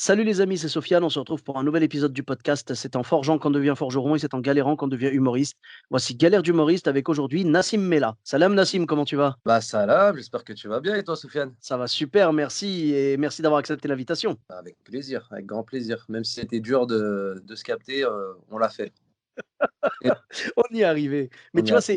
Salut les amis, c'est Sofiane. On se retrouve pour un nouvel épisode du podcast. C'est en forgeant qu'on devient forgeron et c'est en galérant qu'on devient humoriste. Voici Galère d'humoriste avec aujourd'hui Nassim Mela. Salam Nassim, comment tu vas? Bah salam, j'espère que tu vas bien et toi Soufiane? Ça va super, merci et merci d'avoir accepté l'invitation. Avec plaisir, avec grand plaisir. Même si c'était dur de se capter, on l'a fait. Et On y est arrivé. Mais on y tu vois, a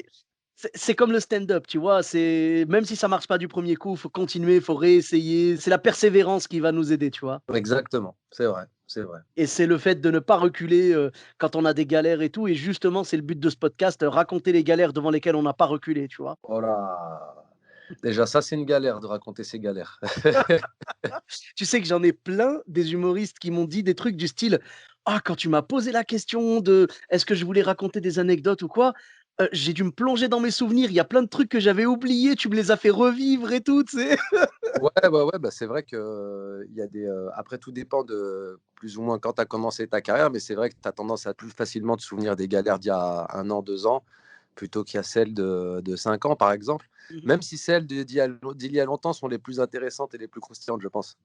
c'est comme le stand-up, tu vois. C'est même si ça marche pas du premier coup, faut continuer, faut réessayer. C'est la persévérance qui va nous aider, tu vois. exactement, c'est vrai, c'est vrai. Et c'est le fait de ne pas reculer quand on a des galères et tout. Et justement, c'est le but de ce podcast, raconter les galères devant lesquelles on n'a pas reculé, tu vois. Oh là! Déjà ça, c'est une galère de raconter ses galères. Tu sais que j'en ai plein des humoristes qui m'ont dit des trucs du style: «Ah, quand tu m'as posé la question de est-ce que je voulais raconter des anecdotes ou quoi, j'ai dû me plonger dans mes souvenirs. Il y a plein de trucs que j'avais oubliés, tu me les as fait revivre et tout», tu sais? Ouais, ouais, bah, c'est vrai que, il y a des, après tout dépend de plus ou moins quand tu as commencé ta carrière, mais c'est vrai que tu as tendance à plus facilement te souvenir des galères d'il y a 1 an, 2 ans, plutôt qu'il y a celles de 5 ans, par exemple. Mmh. Même si celles d'il y a longtemps sont les plus intéressantes et les plus croustillantes, je pense.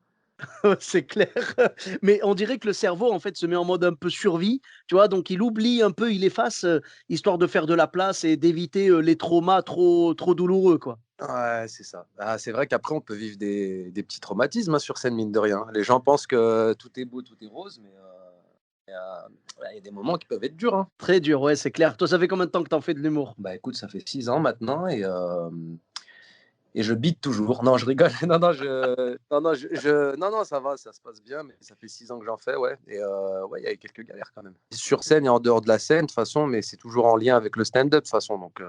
Ouais, c'est clair. Mais on dirait que le cerveau, en fait, se met en mode un peu survie, tu vois? Donc il oublie un peu, il efface, histoire de faire de la place et d'éviter, les traumas trop douloureux, quoi. Ouais, c'est ça. Ah, c'est vrai qu'après, on peut vivre des petits traumatismes, hein, sur scène, mine de rien. Les gens pensent que tout est beau, tout est rose, mais ouais, il y a des moments qui peuvent être durs, hein. Très dur, ouais, c'est clair. Toi, ça fait combien de temps que tu en fais de l'humour? Bah, écoute, ça fait 6 ans maintenant et je bide toujours. Non, je rigole. Non, non, non, ça va, ça se passe bien, mais ça fait 6 ans que j'en fais, ouais et ouais, il y a eu quelques galères quand même. Sur scène et en dehors de la scène, de toute façon, mais c'est toujours en lien avec le stand-up, de toute façon, donc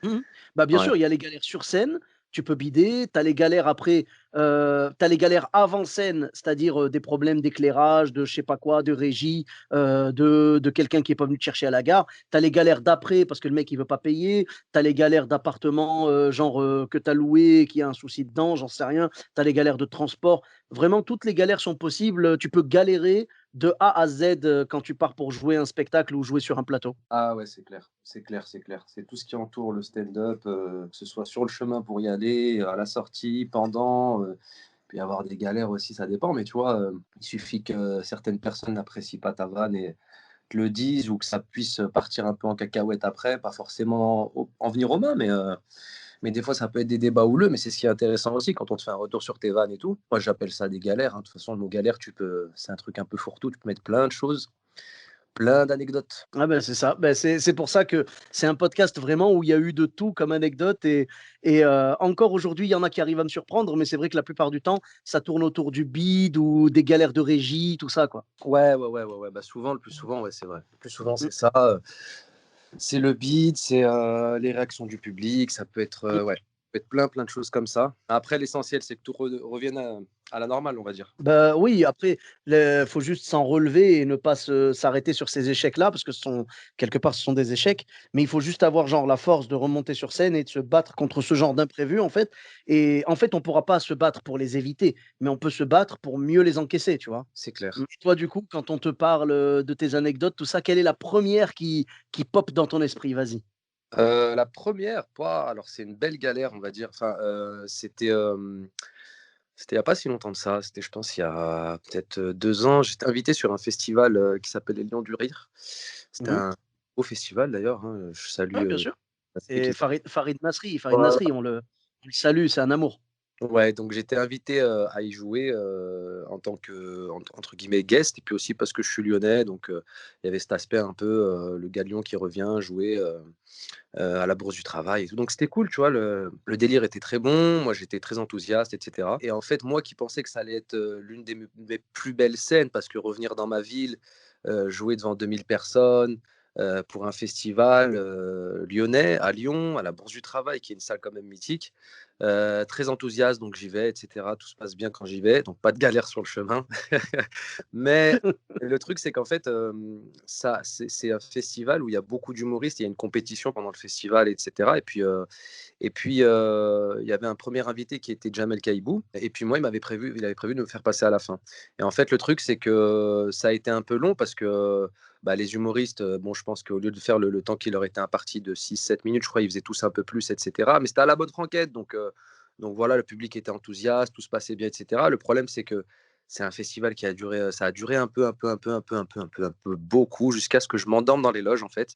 Mmh. Bah, bien ouais. sûr, il y a les galères sur scène, tu peux bider, tu as les galères après, tu as les galères avant scène, c'est-à-dire, des problèmes d'éclairage, de je sais pas quoi, de régie, de quelqu'un qui est pas venu te chercher à la gare. Tu as les galères d'après parce que le mec il veut pas payer, tu as les galères d'appartement, genre, que tu as loué et qu'il y a un souci dedans, j'en sais rien. Tu as les galères de transport. Vraiment toutes les galères sont possibles, tu peux galérer de A à Z, quand tu pars pour jouer un spectacle ou jouer sur un plateau. Ah ouais, c'est clair, c'est clair, c'est clair. C'est tout ce qui entoure le stand-up, que ce soit sur le chemin pour y aller, à la sortie, pendant, puis avoir des galères aussi, ça dépend. Mais tu vois, il suffit que certaines personnes n'apprécient pas ta vanne et te le disent ou que ça puisse partir un peu en cacahuète après, pas forcément en venir aux mains, mais des fois ça peut être des débats houleux, mais c'est ce qui est intéressant aussi quand on te fait un retour sur tes vannes et tout. Moi j'appelle ça des galères, hein. De toute façon, le mot galère, c'est un truc un peu fourre-tout, tu peux mettre plein de choses, plein d'anecdotes. Ah ben c'est ça. Ben c'est pour ça que c'est un podcast vraiment où il y a eu de tout comme anecdote et encore aujourd'hui, il y en a qui arrivent à me surprendre, mais c'est vrai que la plupart du temps, ça tourne autour du bide ou des galères de régie, tout ça, quoi. Ouais, bah, souvent, le plus souvent, ouais, c'est vrai. Le plus souvent, Mmh, c'est ça, c'est le beat, c'est, les réactions du public, ça peut être, mmh. ouais, ça peut être plein, plein de choses comme ça. Après l'essentiel, c'est que tout revienne à la normale, on va dire. Bah, oui, après, il faut juste s'en relever et ne pas s'arrêter sur ces échecs-là, parce que quelque part, ce sont des échecs, mais il faut juste avoir genre la force de remonter sur scène et de se battre contre ce genre d'imprévus, en fait. Et en fait, on ne pourra pas se battre pour les éviter, mais on peut se battre pour mieux les encaisser, tu vois. C'est Mais clair. toi, du coup, quand on te parle de tes anecdotes, tout ça, quelle est la première qui pop dans ton esprit? Vas-y. La première, re alors c'est une belle galère, on va dire. Enfin, c'était il y a pas si longtemps de ça. C'était, je pense, il y a peut-être, 2 ans. J'étais invité sur un festival, qui s'appelle les Lions du Rire. C'était Mhm. un beau festival d'ailleurs, hein, je salue, Ouais, bien sûr. Patrick Et qui Farid voilà. Nasri, on le salue, c'est un amour. Ouais, donc j'étais invité, à y jouer, en tant que entre guillemets «guest» et puis aussi parce que je suis lyonnais donc il y avait cet aspect un peu, le gars de Lyon qui revient jouer, à la Bourse du Travail et tout donc c'était cool, tu vois? Le délire était très bon, moi j'étais très enthousiaste et cetera et en fait, moi qui pensais que ça allait être, l'une des mes plus belles scènes parce que revenir dans ma ville, jouer devant 2 000 personnes, pour un festival, lyonnais, à Lyon, à la Bourse du Travail qui est une salle quand même mythique. Très enthousiaste, donc j'y vais et cetera. Tout se passe bien quand j'y vais, donc pas de galère sur le chemin. Mais le truc, c'est qu'en fait, ça c'est un festival où il y a beaucoup d'humoristes, il y a une compétition pendant le festival et cetera il y avait un premier invité qui était Jamel Kaibou et puis moi, il avait prévu de me faire passer à la fin et en fait, le truc, c'est que ça a été un peu long parce que, bah, les humoristes, bon, je pense qu'au lieu de faire le temps qui leur était imparti de 6 7 minutes, je crois, ils faisaient tous un peu plus et cetera mais c'était à la bonne franquette donc voilà, le public était enthousiaste, tout se passait bien et cetera. Le problème, c'est que C'est un festival qui a duré, ça a duré un peu beaucoup jusqu'à ce que je m'endorme dans les loges, en fait.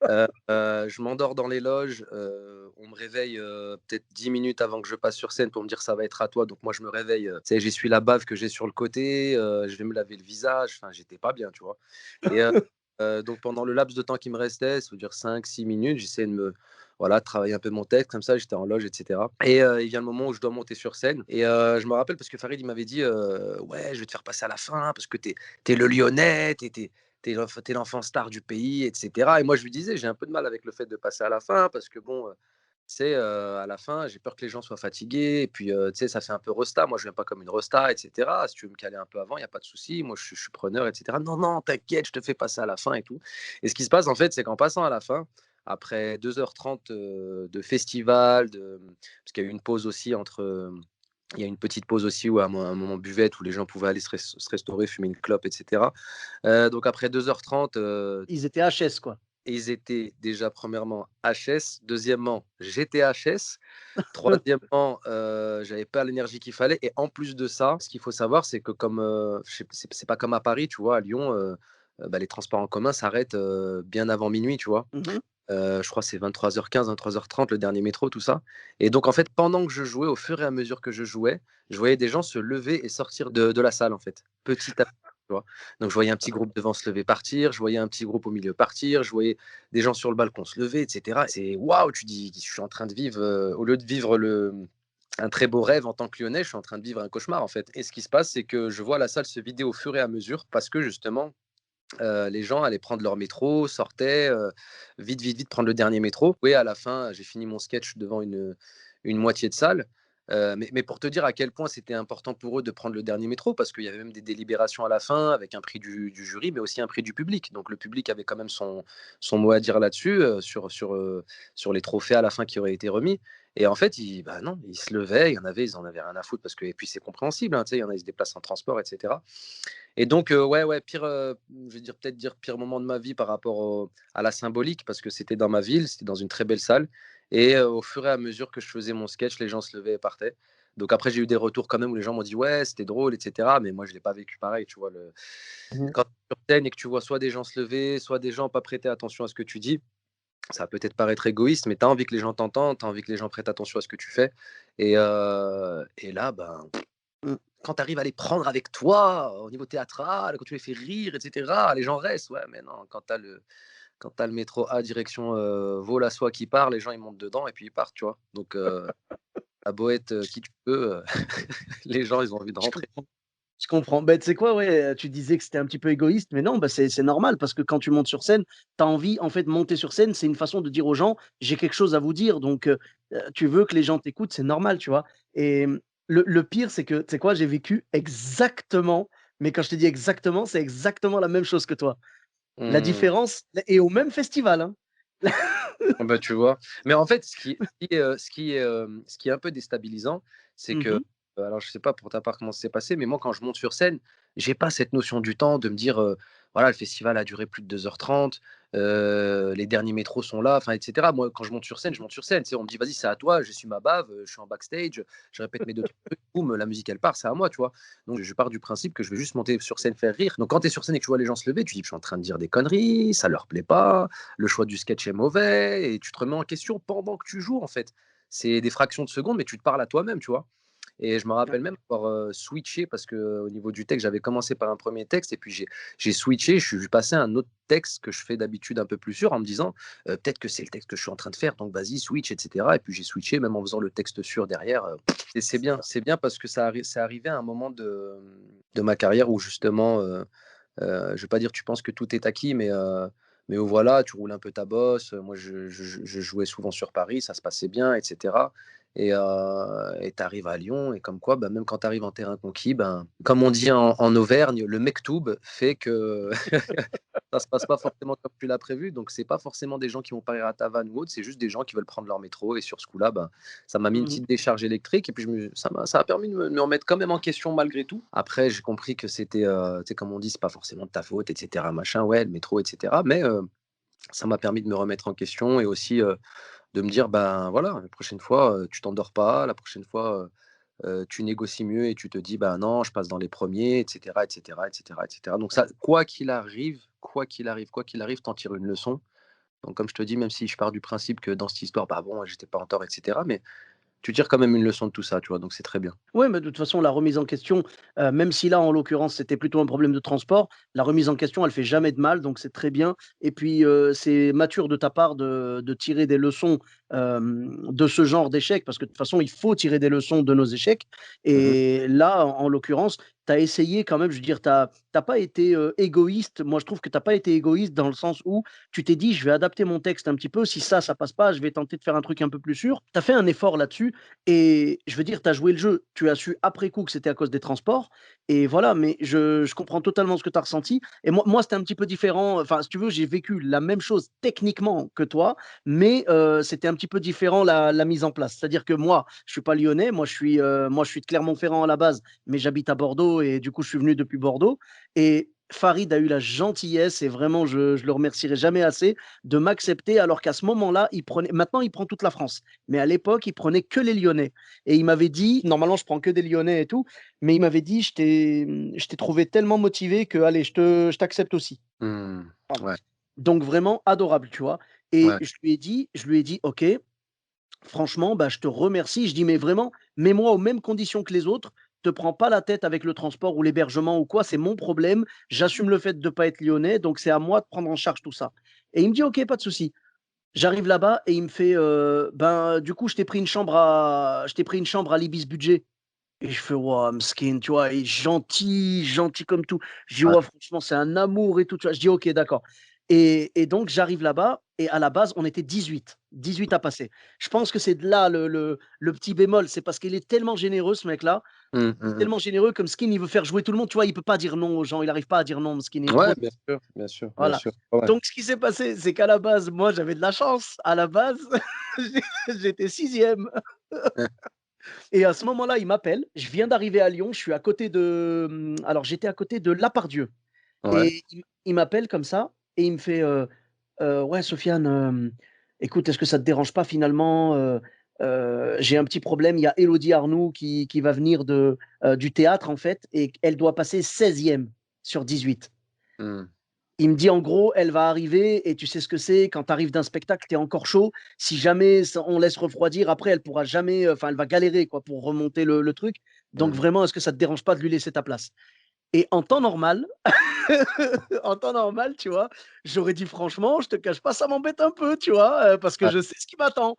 Je m'endors dans les loges, on me réveille, peut-être 10 minutes avant que je passe sur scène pour me dire: «Ça va être à toi», donc moi je me réveille, tu sais, j'essuie la bave que j'ai sur le côté, je vais me laver le visage, enfin j'étais pas bien, tu vois? Et donc pendant le laps de temps qui me restait, ça veut dire 5 6 minutes, j'essayais de me voilà, de travailler un peu mon texte comme ça, j'étais en loge et cetera et il vient le moment où je dois monter sur scène et je me rappelle parce que Farid, il m'avait dit, «Ouais, je vais te faire passer à la fin parce que tu es le Lyonnais, tu es l'enfant star du pays et cetera» et moi je lui disais: «J'ai un peu de mal avec le fait de passer à la fin parce que bon, tu sais, à la fin, j'ai peur que les gens soient fatigués et puis, tu sais, ça fait un peu rosta. Moi, je viens pas comme une rosta et cetera. Si tu veux me caler un peu avant, il y a pas de souci. Moi, je suis preneur et cetera. Non, non, t'inquiète, je te fais passer à la fin et tout et ce qui se passe, en fait, c'est qu'en passant à la fin, après 2h30 de festival, parce qu'il y a eu une pause aussi entre, il y a une petite pause aussi où à un moment buvette où les gens pouvaient aller se restaurer, fumer une clope et cetera. Donc après 2h30, Ils étaient HS, quoi. et ils étaient déjà premièrement HS, deuxièmement j'étais HS, troisièmement, j'avais pas l'énergie qu'il fallait et en plus de ça, ce qu'il faut savoir, c'est que comme, je sais c'est pas comme à Paris, tu vois? À Lyon, bah, les transports en commun s'arrêtent, bien avant minuit, tu vois? Mmh. Je crois que c'est 23h15, 23h30 le dernier métro, tout ça et donc en fait, pendant que je jouais, au fur et à mesure que je jouais, je voyais des gens se lever et sortir de la salle, en fait, petit à petit, tu vois? Donc je voyais un petit groupe devant se lever, partir, je voyais un petit groupe au milieu partir, je voyais des gens sur le balcon se lever et cetera. C'est waouh! Tu dis: «Je suis en train de vivre, au lieu de vivre un très beau rêve en tant que Lyonnais, je suis en train de vivre un cauchemar, en fait» et ce qui se passe, c'est que je vois la salle se vider au fur et à mesure parce que justement, les gens allaient prendre leur métro, sortaient, vite, vite, vite prendre le dernier métro. Oui, à la fin, j'ai fini mon sketch devant une moitié de salle, mais pour te dire à quel point c'était important pour eux de prendre le dernier métro, parce qu'il y avait même des délibérations à la fin avec un prix du jury, mais aussi un prix du public. Donc le public avait quand même son mot à dire là-dessus, sur les trophées à la fin qui auraient été remis et en fait, bah, non, ils se levaient, il y en avait, ils en avaient rien à foutre parce que et puis c'est compréhensible, hein, tu sais, il y en a, ils se déplacent en transport et cetera et donc, ouais, ouais, pire, je vais dire peut-être dire pire moment de ma vie par rapport à la symbolique parce que c'était dans ma ville, c'était dans une très belle salle et au fur et à mesure que je faisais mon sketch, les gens se levaient et partaient. Donc après, j'ai eu des retours quand même où les gens m'ont dit: «Ouais, c'était drôle» et cetera, mais moi je l'ai pas vécu pareil, tu vois? Mmh. Quand tu es sur scène et que tu vois soit des gens se lever, soit des gens pas prêter attention à ce que tu dis, ça va peut-être paraître égoïste, mais tu as envie que les gens t'entendent, tu as envie que les gens prêtent attention à ce que tu fais et là, ben Mmh. quand tu arrives à les prendre avec toi, au niveau théâtral, quand tu les fais rire et cetera, les gens restent. Ouais, mais non, quand tu as le métro A direction, Vaulx-la-Soie qui part, les gens ils montent dedans et puis ils partent, tu vois? Donc tu beau être, qui tu peux, les gens ils ont envie de Je rentrer. comprends. Je comprends. Beh, tu sais quoi? Ouais, tu disais que c'était un petit peu égoïste, mais non, bah, c'est normal parce que quand tu montes sur scène, tu as envie en fait, monter sur scène, c'est une façon de dire aux gens: «J'ai quelque chose à vous dire», donc tu veux que les gens t'écoutent, c'est normal, tu vois? Et le pire, c'est que, tu sais quoi? J'ai vécu exactement, mais quand je te dis exactement, c'est exactement la même chose que toi. La Mmh. différence et au même festival, hein. Ah bah, tu vois? Mais en fait, ce qui est un peu déstabilisant, c'est Mmh que, mh. alors je sais pas pour ta part comment ça s'est passé, mais moi quand je monte sur scène, j'ai pas cette notion du temps de me dire, voilà le festival a duré plus de 2h30, les derniers métros sont là, enfin et cetera. Moi quand je monte sur scène, je monte sur scène, tu sais? On me dit: «Vas-y, c'est à toi», j'essuie ma bave, je suis en backstage, je répète mes 2 trucs, boum, la musique elle part, c'est à moi, tu vois? Donc je pars du principe que je vais juste monter sur scène, faire rire. Donc quand tu es sur scène et que tu vois les gens se lever, tu dis: «Je suis en train de dire des conneries, ça leur plaît pas, le choix du sketch est mauvais et tu te remets en question pendant que tu joues, en fait. C'est des fractions de secondes, mais tu te parles à toi-même, tu vois? Et je me rappelle même avoir, switché parce qu'au niveau du texte, j'avais commencé par un premier texte et puis j'ai switché, je suis passé à un autre texte que je fais d'habitude un peu plus sûr en me disant: «Peut-être que c'est le texte que je suis en train de faire, donc vas-y switch» et cetera et puis j'ai switché même en faisant le texte sûr derrière, et c'est bien parce que c'est arrivé à un moment de ma carrière où justement, je vais pas dire tu penses que tout est acquis, mais où voilà, tu roules un peu ta bosse. Moi, je jouais souvent sur Paris, ça se passait bien, et cetera. Et tu arrives à Lyon et comme quoi, bah, même quand tu arrives en terrain conquis, ben, comme on dit en Auvergne, le mektoub fait que ça se passe pas forcément comme tu l'as prévu. Donc c'est pas forcément des gens qui vont pas rire à ta vanne ou autre, c'est juste des gens qui veulent prendre leur métro et sur ce coup-là, ben, ça m'a mis une Mmh mh. petite décharge électrique et puis ça a permis de me remettre quand même en question malgré tout. Après, j'ai compris que c'était, tu sais, comme on dit: «C'est pas forcément de ta faute» et cetera, machin, ouais, le métro et cetera. Mais ça m'a permis de me remettre en question et aussi, de me dire: «Ben, voilà, la prochaine fois, tu t'endors pas, la prochaine fois, tu négocies mieux et tu te dis: «Bah, non, je passe dans les premiers», et cetera, et cetera, et cetera, et cetera. Donc ça, quoi qu'il arrive, tu tires une leçon. Donc comme je te dis, même si je pars du principe que dans cette histoire, bah, bon, j'étais pas en tort, et cetera, mais tu tires quand même une leçon de tout ça, tu vois? Donc c'est très bien. Ouais, mais de toute façon, la remise en question, même si là, en l'occurrence, c'était plutôt un problème de transport, la remise en question, elle fait jamais de mal, donc c'est très bien et puis, c'est mature de ta part de tirer des leçons, de ce genre d'échecs parce que de toute façon, il faut tirer des leçons de nos échecs Mmh mh. et là, en l'occurrence, tu as essayé quand même, je veux dire, tu as pas été, égoïste. Moi, je trouve que tu as pas été égoïste dans le sens où tu t'es dit: «Je vais adapter mon texte un petit peu, si ça passe pas, je vais tenter de faire un truc un peu plus sûr». Tu as fait un effort là-dessus et je veux dire, tu as joué le jeu. Tu as su après coup que c'était à cause des transports et voilà, mais je comprends totalement ce que tu as ressenti et moi, c'était un petit peu différent. Enfin, si tu veux, j'ai vécu la même chose techniquement que toi, mais c'était un petit peu différent la mise en place. C'est-à-dire que moi, je suis pas lyonnais, moi, je suis de Clermont-Ferrand à la base, mais j'habite à Bordeaux et du coup, je suis venu depuis Bordeaux et Farid a eu la gentillesse et vraiment je le remercierai jamais assez de m'accepter alors qu'à ce moment-là, il prenait maintenant il prend toute la France. Mais à l'époque, il prenait que les Lyonnais. Et il m'avait dit, normalement, je prends que des Lyonnais et tout, mais il m'avait dit, je t'ai trouvé tellement motivé que, allez, je t'accepte aussi. Mmh. Voilà. Ouais, Donc vraiment adorable, tu vois. Et ouais. je lui ai dit, ok, franchement, bah, je te remercie. Je dis, mais vraiment, mets-moi aux mêmes conditions que les autres. Te prends pas la tête avec le transport ou l'hébergement ou quoi, c'est mon problème. J'assume le fait de ne pas être lyonnais, donc c'est à moi de prendre en charge tout ça. Et il me dit, ok, pas de souci. J'arrive là-bas et il me fait, «Ben, du coup, je t'ai pris une chambre à l'Ibis Budget» et je fais: «Waouh, Mskin», tu vois? Et gentil, gentil comme tout. Je dis: Ouais. «Ouais, franchement, c'est un amour et tout», tu vois? Je dis: «OK, d'accord» et donc j'arrive là-bas et à la base, on était 18 à passer. Je pense que c'est de là le petit bémol, c'est parce qu'il est tellement généreux ce mec-là, Mmh, mmh mh. tellement généreux que Mskin, il veut faire jouer tout le monde, tu vois? Il peut pas dire non aux gens, il arrive pas à dire non, Mskin, il est trop Ouais, bien sûr, bien sûr, bien voilà. sûr. Ouais, ouais. Donc ce qui s'est passé, c'est qu'à la base, moi, j'avais de la chance. À la base, j'étais 6e et à ce moment-là, il m'appelle. Je viens d'arriver à Lyon, je suis à côté de, alors j'étais à côté de Lappardieu Ouais. et il m'appelle comme ça et il me fait, «Ouais, Sofiane, écoute, est-ce que ça te dérange pas finalement, j'ai un petit problème. Il y a Élodie Arnoux qui va venir du théâtre, en fait et elle doit passer 16e sur 18». Mmh. Il me dit en gros, elle va arriver et tu sais ce que c'est, quand tu arrives d'un spectacle, tu es encore chaud. Si jamais on laisse refroidir, après, elle pourra jamais, enfin, elle va galérer quoi pour remonter le truc. Donc Mmh. vraiment, est-ce que ça te dérange pas de lui laisser ta place? Et en temps normal, en temps normal, tu vois, j'aurais dit franchement, je te cache pas, ça m'embête un peu, tu vois, parce que Ouais. je sais ce qui m'attend.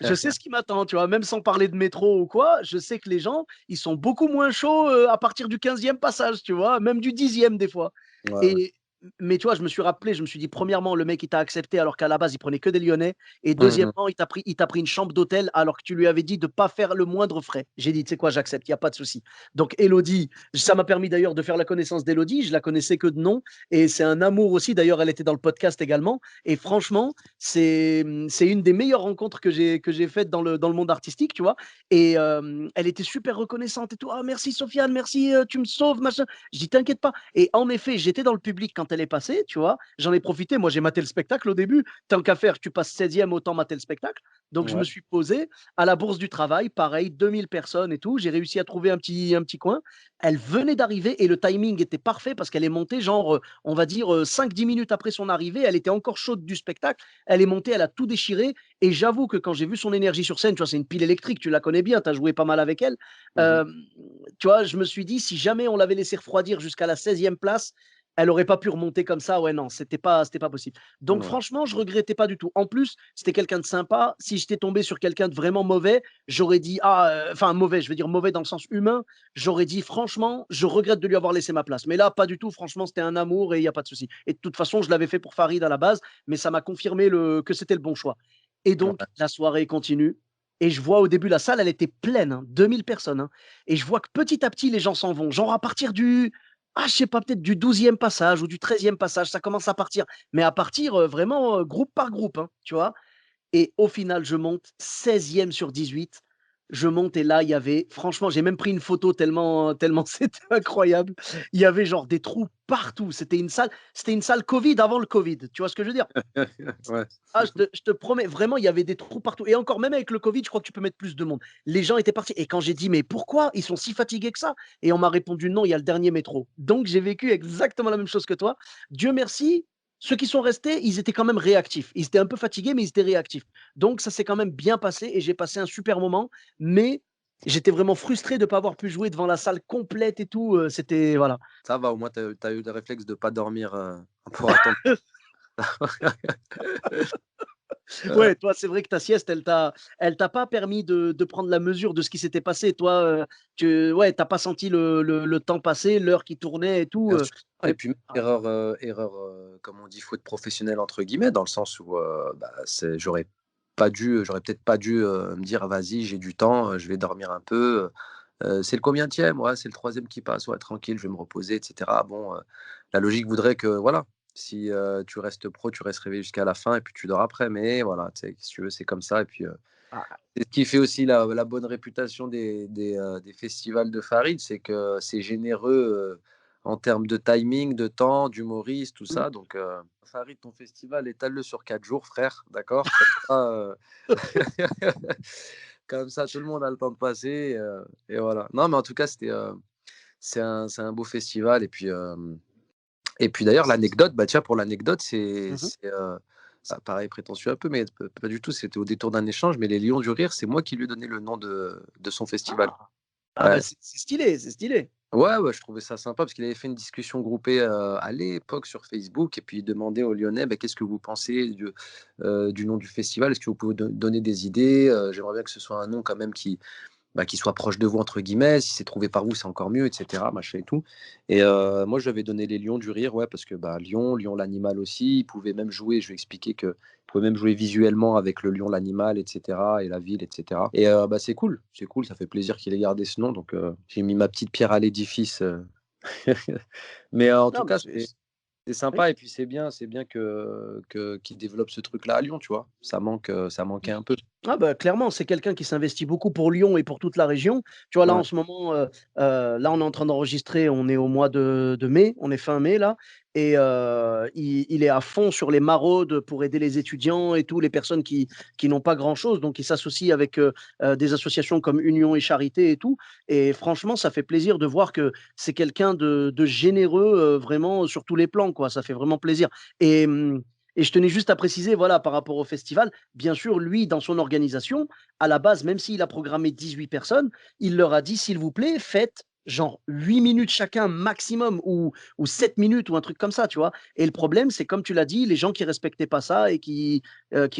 Je sais ce qui m'attend, tu vois? Même sans parler de métro ou quoi, je sais que les gens, ils sont beaucoup moins chauds, à partir du 15e passage, tu vois? Même du 10e des fois Ouais, ouais. et mais tu vois, je me suis rappelé, je me suis dit: «Premièrement, le mec, il t'a accepté alors qu'à la base, il prenait que des Lyonnais et Mmh mh. deuxièmement, il t'a pris une chambre d'hôtel alors que tu lui avais dit de pas faire le moindre frais». J'ai dit: «Tu sais quoi? J'accepte, il y a pas de souci». Donc Élodie, ça m'a permis d'ailleurs de faire la connaissance d'Élodie, je la connaissais que de nom et c'est un amour aussi. D'ailleurs, elle était dans le podcast également et franchement, c'est une des meilleures rencontres que j'ai faites dans le monde artistique, tu vois? Et elle était super reconnaissante et tout: «Ah merci Sofiane, merci, tu me sauves, machin». Je dis: «T'inquiète pas» et en effet, j'étais dans le public quand elle est passée, tu vois? J'en ai profité, moi j'ai maté le spectacle au début. Tant qu'à faire, tu passes 16e, autant mater le spectacle. Donc je me Ouais. suis posé à la Bourse du Travail, pareil, 2000 personnes et tout. J'ai réussi à trouver un petit coin. Elle venait d'arriver et le timing était parfait parce qu'elle est montée genre, on va dire, 5-10 minutes après son arrivée. Elle était encore chaude du spectacle. Elle est montée, elle a tout déchiré et j'avoue que quand j'ai vu son énergie sur scène, tu vois, c'est une pile électrique, tu la connais bien, tu as joué pas mal avec elle. Mmh mh. Tu vois, je me suis dit, si jamais on l'avait laissé refroidir jusqu'à la 16e place, elle aurait pas pu remonter comme ça. Ouais, non, c'était pas possible. Donc Ouais. franchement, je regrettais pas du tout. En plus, c'était quelqu'un de sympa. Si j'étais tombé sur quelqu'un de vraiment mauvais, j'aurais dit, ah, enfin mauvais, je veux dire mauvais dans le sens humain, j'aurais dit franchement, je regrette de lui avoir laissé ma place. Mais là, pas du tout. Franchement, c'était un amour et il y a pas de souci. Et de toute façon, je l'avais fait pour Farid à la base, mais ça m'a confirmé que c'était le bon choix. Et donc, Ouais. la soirée continue. Et je vois au début, la salle, elle était pleine, hein, 2000 personnes, hein. Et je vois que petit à petit, les gens s'en vont. Genre à partir je sais pas, peut-être du 12e passage ou du 13e passage, ça commence à partir. Mais à partir vraiment groupe par groupe, hein, tu vois. Et au final, je monte 16e sur 18. Je monte et là, il y avait franchement, j'ai même pris une photo tellement c'était incroyable. Il y avait genre des trous partout. C'était une salle covid avant le covid. Tu vois ce que je veux dire? Ouais. Ah, je te promets, vraiment, il y avait des trous partout et encore même avec le covid, je crois que tu peux mettre plus de monde. Les gens étaient partis et quand j'ai dit: «Mais pourquoi? Ils sont si fatigués que ça?» et on m'a répondu: «Non, il y a le dernier métro». Donc j'ai vécu exactement la même chose que toi. Dieu merci, ceux qui sont restés, ils étaient quand même réactifs. Ils étaient un peu fatigués, mais ils étaient réactifs. Donc ça s'est quand même bien passé et j'ai passé un super moment, mais j'étais vraiment frustré de ne pas avoir pu jouer devant la salle complète et tout, c'était voilà. Ça va, au moins, tu as eu le réflexe de pas dormir, pour attendre. Ouais. Ouais, toi, c'est vrai que ta sieste, elle t'a pas permis de prendre la mesure de ce qui s'était passé. Toi, ouais, tu pas senti le temps passer, l'heure qui tournait et tout, Bien sûr. Et mais puis même ah, erreur, comme on dit, «faute professionnelle» entre guillemets, dans le sens où, bah, j'aurais peut-être pas dû, me dire: «Ah, vas-y, j'ai du temps, je vais dormir un peu, c'est le combienième? Ouais, c'est le troisième qui passe. Ouais, tranquille, je vais me reposer» et cetera. Bon, la logique voudrait que voilà, si, tu restes pro, tu restes réveillé jusqu'à la fin et puis tu dors après. Mais voilà, tu sais, si tu veux, c'est comme ça et puis, ah, c'est ce qui fait aussi la bonne réputation des festivals de Farid, c'est que c'est généreux, en termes de timing, de temps, d'humoristes, tout mmh. ça. Donc, Farid, ton festival, étale-le sur 4 jours, frère, d'accord? Comme ça, comme ça, tout le monde a le temps de passer, et voilà. Non, mais en tout cas, c'est un beau festival et puis d'ailleurs l'anecdote, bah, tiens, pour l'anecdote, Mmh. ça paraît prétentieux un peu, mais pas du tout, c'était au détour d'un échange, mais les Lions du Rire, c'est moi qui lui ai donné le nom de son festival. Ah! Ah Ouais. bah, c'est stylé, c'est stylé. Ouais, ouais, je trouvais ça sympa parce qu'il avait fait une discussion groupée, à l'époque sur Facebook et puis il demandait aux Lyonnais: «Bah, qu'est-ce que vous pensez du nom du festival? Est-ce que vous pouvez donner des idées? J'aimerais bien que ce soit un nom quand même qui soit proche de vous entre guillemets, si c'est trouvé par vous, c'est encore mieux et cetera, machin et tout et moi, je lui avais donné les Lions du Rire, ouais, parce que, bah, Lion l'animal aussi, il pouvait même jouer, je lui ai expliqué qu'il pouvait même jouer visuellement avec le lion, l'animal et cetera et la ville et cetera et bah, c'est cool, ça fait plaisir qu'il ait gardé ce nom donc j'ai mis ma petite pierre à l'édifice, mais en tout Non, mais cas, c'est c'est oui. sympa et puis c'est bien qu'il développe ce truc-là à Lyon, tu vois? Ça manquait un peu. Ah bah, clairement, c'est quelqu'un qui s'investit beaucoup pour Lyon et pour toute la région. Tu vois, là, Ouais. en ce moment, là, on est en train d'enregistrer, on est au mois de mai, on est fin mai, là et il est à fond sur les maraudes pour aider les étudiants et tout, les personnes qui n'ont pas grand-chose. Donc il s'associe avec, des associations comme Union et Charité et tout et franchement, ça fait plaisir de voir que c'est quelqu'un de généreux, vraiment sur tous les plans, quoi. Ça fait vraiment plaisir et et je tenais juste à préciser, voilà, par rapport au festival, bien sûr, lui, dans son organisation, à la base, même s'il a programmé 18 personnes, il leur a dit: «S'il vous plaît, faites genre 8 minutes chacun maximum ou 7 minutes ou un truc comme ça», tu vois? Et le problème, c'est comme tu l'as dit, les gens qui respectaient pas ça et qui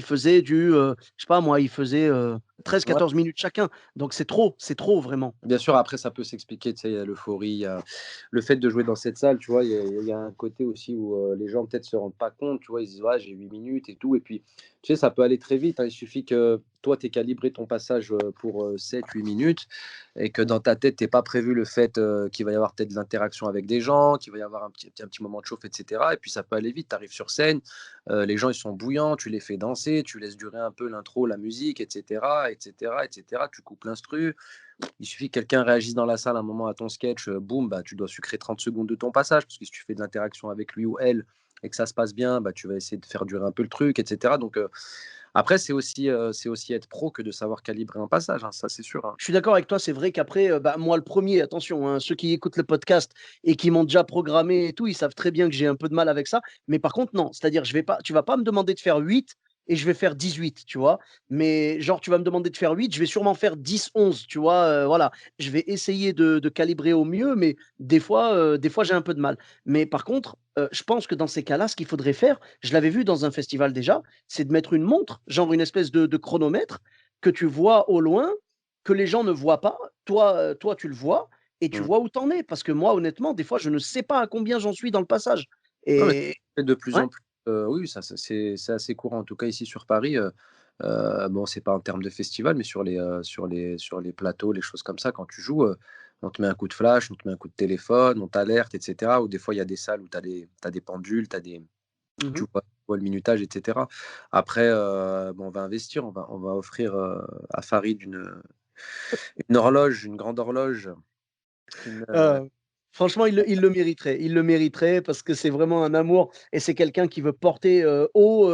faisaient je sais pas moi, ils faisaient, Ouais. 13-14 minutes chacun. Donc c'est trop vraiment. Bien sûr, après ça peut s'expliquer, tu sais, il y a l'euphorie, il y a le fait de jouer dans cette salle, tu vois? Il y a un côté aussi où, les gens peut-être se rendent pas compte, tu vois? Ils se disent: «Ouais, j'ai 8 minutes et tout» et puis, tu sais, ça peut aller très vite, hein. Il suffit que toi, tu aies calibré ton passage, pour, 7-8 minutes et que dans ta tête, tu pas prévu le fait, qu'il va y avoir peut-être de l'interaction avec des gens, qu'il va y avoir un petit moment de chauffe et cetera et puis ça peut aller vite. Tu arrives sur scène, les gens, ils sont bouillants, tu les fais danser, tu laisses durer un peu l'intro, la musique et cetera et cetera et cetera. Tu coupes l'instru, il suffit que quelqu'un réagisse dans la salle un moment à ton sketch, boum, bah, tu dois sucrer 30 secondes de ton passage, parce que si tu fais de l'interaction avec lui ou elle et que ça se passe bien, bah, tu vas essayer de faire durer un peu le truc, et cetera. Donc, après, c'est aussi être pro que de savoir calibrer un passage, hein, ça c'est sûr, hein. Je suis d'accord avec toi, c'est vrai qu'après, bah, moi le premier, attention, hein, ceux qui écoutent le podcast et qui m'ont déjà programmé et tout, ils savent très bien que j'ai un peu de mal avec ça. Mais par contre, non, c'est-à-dire tu vas pas me demander de faire 8 et je vais faire 18, tu vois? Mais genre tu vas me demander de faire 8, je vais sûrement faire 10-11, tu vois? Voilà, je vais essayer de calibrer au mieux, mais des fois j'ai un peu de mal. Mais par contre, je pense que dans ces cas-là, ce qu'il faudrait faire, je l'avais vu dans un festival déjà, c'est de mettre une montre, genre une espèce de chronomètre que tu vois au loin, que les gens ne voient pas. Toi, tu le vois et tu Mmh. vois où tu en es. Parce que moi, honnêtement, des fois, je ne sais pas à combien j'en suis dans le passage Non, mais et c'est de plus ouais, en plus, oui, ça c'est assez courant, en tout cas ici sur Paris, bon, c'est pas en termes de festival, mais sur les plateaux, les choses comme ça, quand tu joues, on te met un coup de flash, on te met un coup de téléphone, on t'alerte et cetera. Ou des fois, il y a des salles où tu as des pendules, mmh tu mh, vois le minutage et cetera. Après, bon, on va investir, on va offrir, à Farid une horloge, une grande horloge, une, Heu, Franchement, il le mériterait. Il le mériterait parce que c'est vraiment un amour et c'est quelqu'un qui veut porter, haut,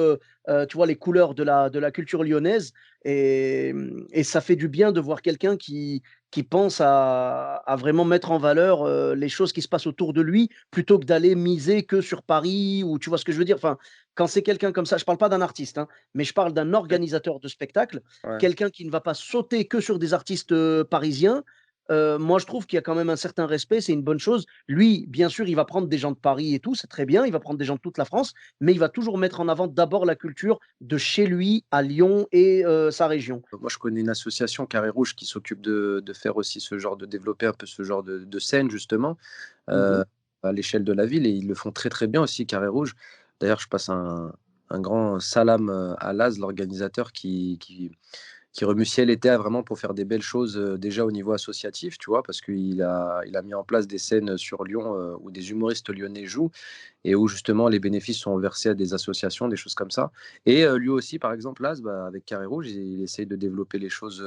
tu vois, les couleurs de la culture lyonnaise et ça fait du bien de voir quelqu'un qui pense à vraiment mettre en valeur, les choses qui se passent autour de lui, plutôt que d'aller miser que sur Paris ou tu vois ce que je veux dire? Enfin, quand c'est quelqu'un comme ça, je parle pas d'un artiste, hein, mais je parle d'un ouais, organisateur de spectacle, ouais. quelqu'un qui ne va pas sauter que sur des artistes, parisiens. Moi, je trouve qu'il y a quand même un certain respect, c'est une bonne chose. Lui, bien sûr, il va prendre des gens de Paris et tout, c'est très bien, il va prendre des gens de toute la France, mais il va toujours mettre en avant d'abord la culture de chez lui, à Lyon et sa région. Moi, je connais une association Carré Rouge qui s'occupe de faire aussi ce genre de développer un peu ce genre de scène justement, Mmh heu, mh. à l'échelle de la ville et ils le font très, très bien aussi Carré Rouge. D'ailleurs, je passe un grand salam, à Laz, l'organisateur qui remue ciel et terre vraiment pour faire des belles choses, déjà au niveau associatif, tu vois? Parce qu'il a mis en place des scènes sur Lyon, où des humoristes lyonnais jouent et où justement les bénéfices sont versés à des associations, des choses comme ça. Et lui aussi, par exemple, là, bah, avec Carré Rouge, il essaye de développer les choses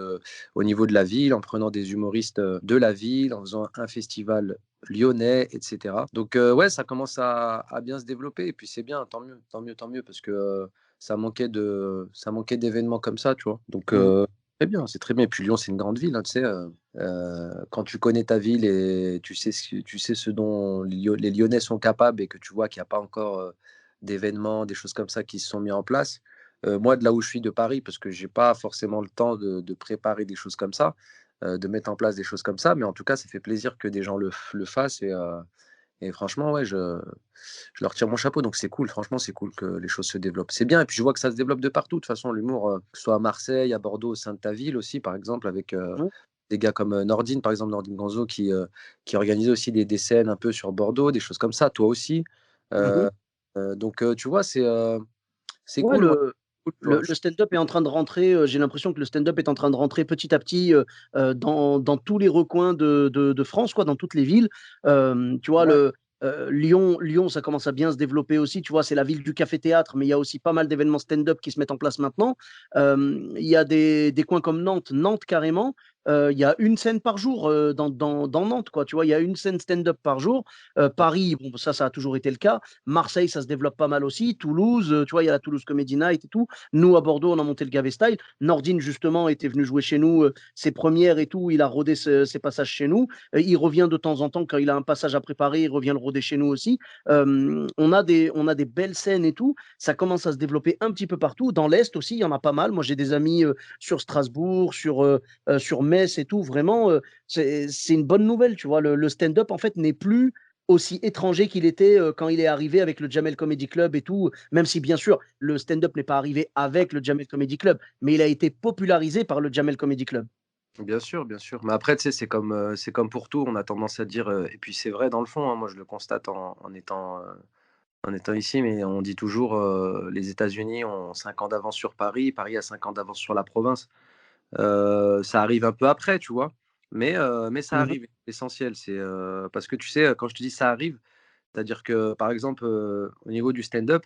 au niveau de la ville, en prenant des humoristes de la ville, en faisant un festival lyonnais, etc. Donc ouais, ça commence à bien se développer. Et puis c'est bien, tant mieux, tant mieux, tant mieux, parce que ça manquait d'événements comme ça, tu vois. Donc Mmh. très bien, c'est très bien. Et puis Lyon, c'est une grande ville, hein, tu sais. Quand tu connais ta ville et tu sais ce dont les Lyonnais sont capables et que tu vois qu'il n'y a pas encore, d'événements, des choses comme ça qui se sont mis en place. Moi, de là où je suis, de Paris, parce que j'ai pas forcément le temps de préparer des choses comme ça, de mettre en place des choses comme ça, mais en tout cas, ça fait plaisir que des gens le fassent et franchement, ouais, je leur tire mon chapeau, donc c'est cool, franchement, c'est cool que les choses se développent. C'est bien et puis je vois que ça se développe de partout, de toute façon, l'humour, que ce soit à Marseille, à Bordeaux, au sein de ta ville aussi, par exemple, avec, Mmh. des gars comme, Nordine, par exemple, Nordine Ganzo qui organisait aussi des scènes un peu sur Bordeaux, des choses comme ça, toi aussi. Mmh Heu mh. donc tu vois, c'est Ouais, cool, moi, le cool, tu le vois? le stand-up est en train de rentrer, j'ai l'impression que le stand-up est en train de rentrer petit à petit, dans tous les recoins de France, quoi, dans toutes les villes. Tu vois, Ouais, Lyon, ça commence à bien se développer aussi, tu vois? C'est la ville du café-théâtre, mais il y a aussi pas mal d'événements stand-up qui se mettent en place maintenant. Il y a des coins comme Nantes. Nantes, carrément, il y a une scène par jour, dans Nantes, quoi, tu vois? Il y a une scène stand-up par jour. Paris, bon, ça a toujours été le cas. Marseille, ça se développe pas mal aussi. Toulouse, tu vois, il y a la Toulouse Comedy Night et tout. Nous, à Bordeaux, on a monté le Gavé Style. Nordine, justement, était venu jouer chez nous, ses premières et tout. Il a rodé ses passages chez nous. Il revient de temps en temps quand il a un passage à préparer, il revient le roder chez nous aussi. On a des belles scènes et tout. Ça commence à se développer un petit peu partout. Dans l'Est aussi, il y en a pas mal. Moi, j'ai des amis sur Strasbourg, sur Metz et tout. Vraiment, c'est une bonne nouvelle, tu vois. Le stand-up, en fait, n'est plus aussi étranger qu'il était quand il est arrivé avec le Jamel Comedy Club et tout, même si bien sûr le stand-up n'est pas arrivé avec le Jamel Comedy Club, mais il a été popularisé par le Jamel Comedy Club. bien sûr, bien sûr. Mais après, tu sais, c'est comme pour tout, on a tendance à dire, et puis c'est vrai dans le fond, hein, moi je le constate en étant ici, mais on dit toujours, les États-Unis ont 5 ans d'avance sur Paris, Paris a 5 ans d'avance sur la province. Ça arrive un peu après, tu vois? Mais ça Mhm, arrive. L'essentiel, c'est, parce que tu sais, quand je te dis ça arrive, c'est-à-dire que, par exemple, au niveau du stand-up,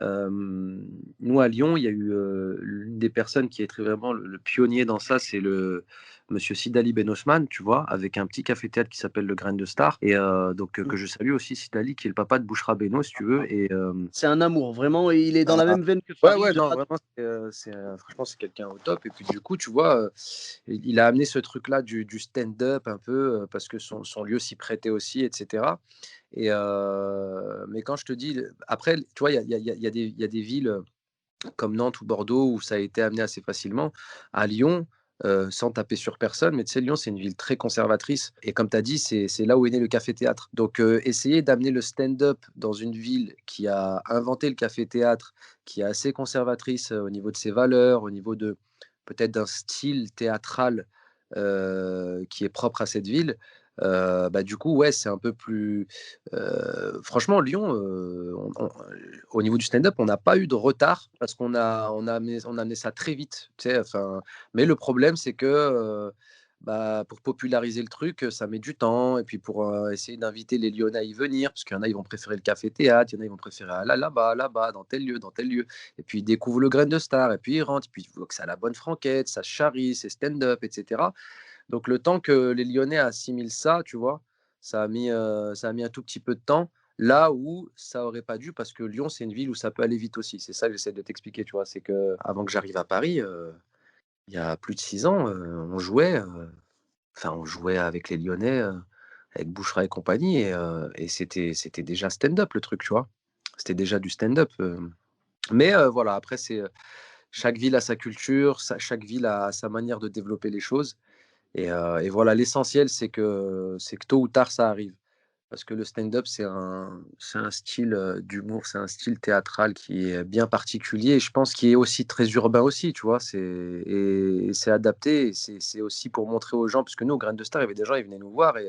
nous à Lyon, il y a eu, l'une des personnes qui a été vraiment le pionnier dans ça, c'est le monsieur Sidali Ben Osman, tu vois? Avec un petit café-théâtre qui s'appelle Le Grain de Star et donc mhm. que je salue aussi Sidali qui est le papa de Bouchra Beno si tu veux et C'est un amour, vraiment, et il est dans la ah, même veine que ouais, Farid. ouais, non, vraiment, franchement, c'est quelqu'un au top et puis du coup, tu vois, il a amené ce truc-là du stand-up un peu, parce que son lieu s'y prêtait aussi et cetera et mais quand je te dis après, tu vois, il y a des villes, comme Nantes ou Bordeaux où ça a été amené assez facilement. À Lyon, sans taper sur personne, mais tu sais, Lyon, c'est une ville très conservatrice et comme tu as dit, c'est là où est né le café-théâtre. Donc essayer d'amener le stand-up dans une ville qui a inventé le café-théâtre, qui est assez conservatrice, au niveau de ses valeurs, au niveau de peut-être d'un style théâtral, qui est propre à cette ville, bah, du coup, ouais, c'est un peu plus, franchement Lyon, au niveau du stand-up, on n'a pas eu de retard parce qu'on a amené ça très vite, tu sais? Enfin, mais le problème, c'est que, bah, pour populariser le truc, ça met du temps et puis pour, essayer d'inviter les Lyonnais à y venir, parce qu'il y en a, ils vont préférer le café-théâtre, il y en a, ils vont préférer aller là-bas, là-bas, dans tel lieu et puis ils découvrent le Grain de Star et puis ils rentrent et puis ils voient que ça a la bonne franquette, ça charrie, c'est stand-up et cetera. Donc le temps que les Lyonnais assimilent ça, tu vois? Ça a mis un tout petit peu de temps, là où ça aurait pas dû parce que Lyon, c'est une ville où ça peut aller vite aussi. C'est ça que j'essaie de t'expliquer, tu vois? C'est qu'avant que j'arrive à Paris, il y a plus de 6 ans, on jouait avec les Lyonnais, avec Boucherat et compagnie et c'était déjà stand-up le truc, tu vois? C'était déjà du stand-up, mais voilà, après chaque ville a sa culture, chaque ville a sa manière de développer les choses et voilà, l'essentiel, c'est que tôt ou tard, ça arrive. Parce que le stand-up, c'est un style, d'humour, c'est un style théâtral qui est bien particulier et je pense qui est aussi très urbain aussi, tu vois? C'est adapté et c'est aussi pour montrer aux gens parce que nous, au Graines de Star, il y avait des gens, ils venaient nous voir et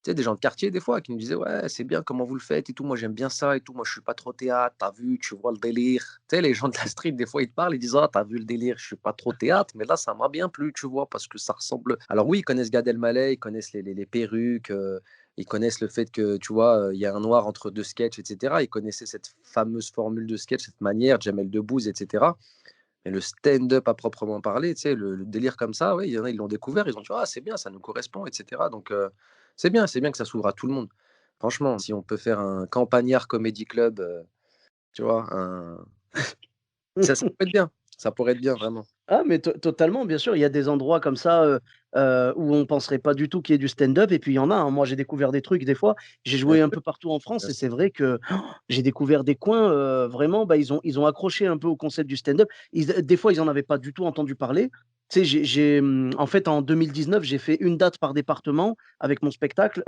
tu sais, des gens de quartier, des fois, qui nous disaient: «Ouais, c'est bien comment vous le faites et tout, moi j'aime bien ça et tout, moi je suis pas trop théâtre, tu vu, tu vois le délire». Tu sais, les gens de la street, des fois, ils te parlent, ils disent: «Ah, tu vu le délire, je suis pas trop théâtre, mais là, ça m'a bien plu, tu vois? Parce que ça ressemble». Alors oui, ils connaissent Gad Elmaleh, ils connaissent les perruques, ils connaissent le fait que, tu vois, il y a un noir entre 2 sketchs et cetera. Ils connaissaient cette fameuse formule de sketch, cette manière, Jamel Debbouze et cetera. Mais le stand-up à proprement parler, tu sais, le délire comme ça, ouais, il y en a, ils l'ont découvert, ils ont dit: «Ah, c'est bien, ça nous correspond» et cetera. Donc c'est bien que ça s'ouvre à tout le monde. Franchement, si on peut faire un Campagnard Comedy Club, tu vois? Ça pourrait être bien, ça pourrait être bien vraiment. Ah mais totalement, bien sûr, il y a des endroits comme ça, où on penserait pas du tout qu'il y ait du stand-up et puis il y en a, hein. Moi, j'ai découvert des trucs des fois, j'ai Bien joué un sûr, peu partout en France bien et sûr. c'est vrai que j'ai découvert des coins, vraiment, bah, ils ont accroché un peu au concept du stand-up. Des fois, ils en avaient pas du tout entendu parler. Tu sais, en fait, en 2019, j'ai fait une date par département avec mon spectacle,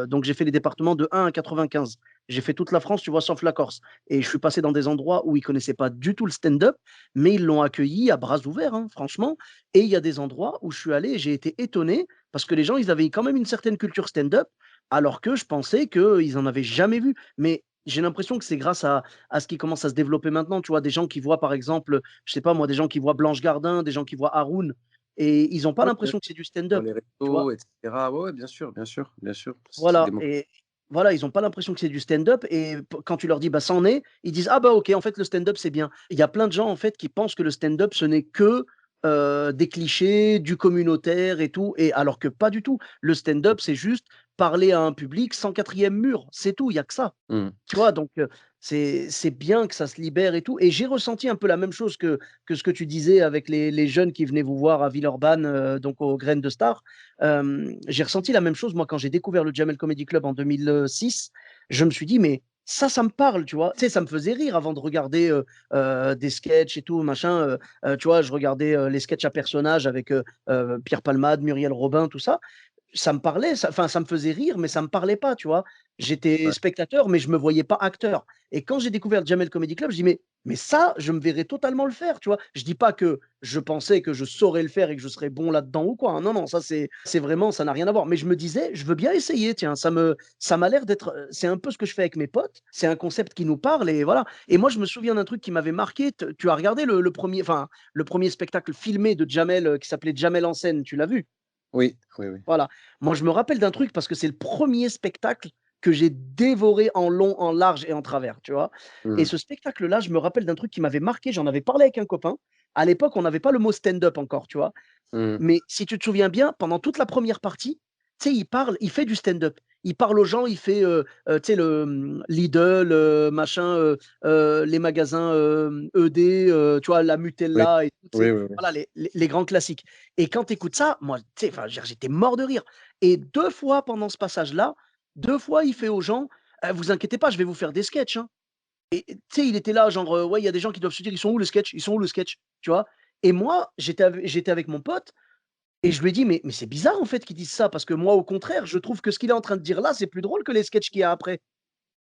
donc j'ai fait les départements de 1 à 95. J'ai fait toute la France, tu vois, sauf la Corse et je suis passé dans des endroits où ils connaissaient pas du tout le stand-up mais ils l'ont accueilli à bras ouverts, hein, franchement. Et il y a des endroits où je suis allé et j'ai été étonné parce que les gens, ils avaient quand même une certaine culture stand-up, alors que je pensais qu'ils en avaient jamais vu. Mais j'ai l'impression que c'est grâce à ce qui commence à se développer maintenant. Tu vois, des gens qui voient, par exemple, je sais pas moi, des gens qui voient Blanche Gardin, des gens qui voient Haroun, et ils n'ont pas Ouais, bien l'impression que c'est du sur stand-up. les Tu vois, restos et cetera. Ouais, ouais, bien sûr, bien sûr, bien sûr. C'est voilà. démo Et voilà, ils ont pas l'impression que c'est du stand-up et quand tu leur dis: «Bah, c'en est», ils disent: «Ah bah, OK, en fait, le stand-up, c'est bien». Il y a plein de gens, en fait, qui pensent que le stand-up, ce n'est que, des clichés, du communautaire et tout et alors que pas du tout. Le stand-up, c'est juste parler à un public sans quatrième mur, c'est tout, il y a que ça. mmh. Tu vois? Donc c'est bien que ça se libère et tout et j'ai ressenti un peu la même chose que ce que tu disais avec les jeunes qui venaient vous voir à Villeurbanne, donc aux Graines de Star. J'ai ressenti la même chose, moi, quand j'ai découvert le Jamel Comedy Club en 2006. Je me suis dit: «Mais ça me parle», tu vois? Tu sais, ça me faisait rire avant de regarder, des sketchs et tout machin, tu vois? Je regardais, les sketchs à personnages avec, Pierre Palmade, Muriel Robin, tout ça. Ça me parlait, ça me faisait rire, mais ça me parlait pas, tu vois? J'étais Ouais. spectateur, mais je me voyais pas acteur et quand j'ai découvert Jamel Comedy Club, je dis: «Mais ça, je me verrais totalement le faire», tu vois? Je dis pas que je pensais que je saurais le faire et que je serais bon là-dedans ou quoi, hein. Non, non, ça c'est vraiment ça n'a rien à voir, mais je me disais: «Je veux bien essayer, tiens, ça m'a l'air d'être, c'est un peu ce que je fais avec mes potes, c'est un concept qui nous parle et voilà» et moi, je me souviens d'un truc qui m'avait marqué. T Tu as regardé le 1er enfin, le 1er spectacle filmé de Jamel, qui s'appelait Jamel en scène, tu l'as vu? Oui, oui, oui. Voilà. Moi, je me rappelle d'un truc parce que c'est le premier spectacle que j'ai dévoré en long, en large et en travers, tu vois? Et Mmh. ce spectacle-là, je me rappelle d'un truc qui m'avait marqué, j'en avais parlé avec un copain. À l'époque, on n'avait pas le mot stand-up encore, tu vois? Mmh. Mais si tu te souviens bien, pendant toute la première partie, tu sais, il fait du stand-up. Il parle aux gens, il fait, tu sais, Lidl, machin, les magasins, ED, tu vois, la Oui. Nutella et tout, tu Oui, sais, oui, oui. voilà les grands classiques et quand tu écoutes ça, moi, tu sais, enfin, je veux dire, j'étais mort de rire et 2 fois pendant ce passage-là, 2 fois, il fait aux gens: «Vous inquiétez pas, je vais vous faire des sketchs, hein». Et tu sais, il était là genre, ouais, il y a des gens qui doivent se dire: «Ils sont où le sketch? Ils sont où le sketch?» Tu vois? Et moi, j'étais avec mon pote et je lui ai dit: «Mais c'est bizarre en fait qu'ils disent ça parce que moi au contraire, je trouve que ce qu'il est en train de dire là, c'est plus drôle que les sketchs qu'il y a après».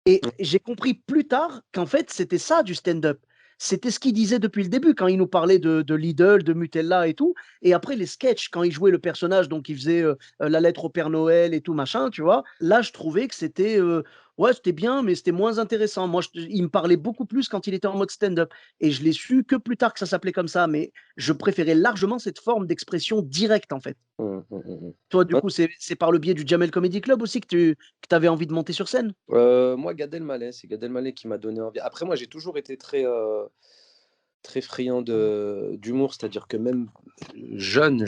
Et j'ai compris plus tard qu'en fait, c'était ça du stand-up. C'était ce qu'il disait depuis le début quand il nous parlait de Lidl, de Nutella et tout et après les sketchs quand il jouait le personnage donc il faisait, la lettre au Père Noël et tout machin, tu vois? Là, je trouvais que c'était, Ouais, c'était bien, mais c'était moins intéressant. Moi, il me parlait beaucoup plus quand il était en mode stand-up. Et je l'ai su que plus tard que ça s'appelait comme ça. Mais je préférais largement cette forme d'expression directe, en fait. Toi, du Ouais, coup, c'est par le biais du Jamel Comedy Club aussi que tu avais envie de monter sur scène? moi, Gad Elmaleh, c'est Gad Elmaleh qui m'a donné envie. Après, moi, j'ai toujours été très friand d'humour, c'est-à-dire que même jeune,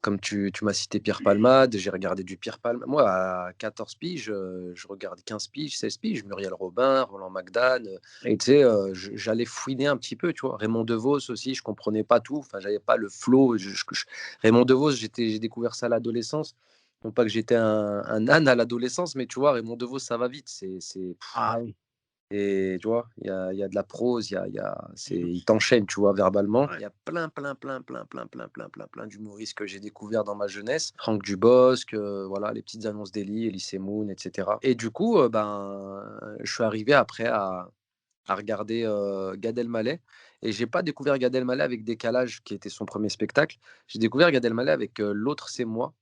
comme tu m'as cité Pierre Palmade, j'ai regardé du Pierre Palmade. Moi, à 14 piges, je regarde 15 piges, 16 piges, Muriel Robin, Roland McDan. Et tu sais, j'allais fouiner un petit peu, tu vois. Raymond DeVos aussi, je comprenais pas tout. Enfin, j'avais pas le flow. Raymond DeVos, j'ai découvert ça à l'adolescence. Non pas que j'étais un âne à l'adolescence, mais tu vois, Raymond DeVos, ça va vite. Ah oui. Et tu vois, il y a de la prose, Mmh. il t'enchaîne, tu vois, verbalement. Il Ouais. y a plein d'humoristes que j'ai découverts dans ma jeunesse. Franck Dubosc, voilà, les petites annonces d'Elie, Elise Moon, etc. Et du coup, je suis arrivé après à regarder Gad Elmaleh. Et j'ai pas découvert Gad Elmaleh avec Décalage, qui était son premier spectacle. J'ai découvert Gad Elmaleh avec L'autre, c'est moi.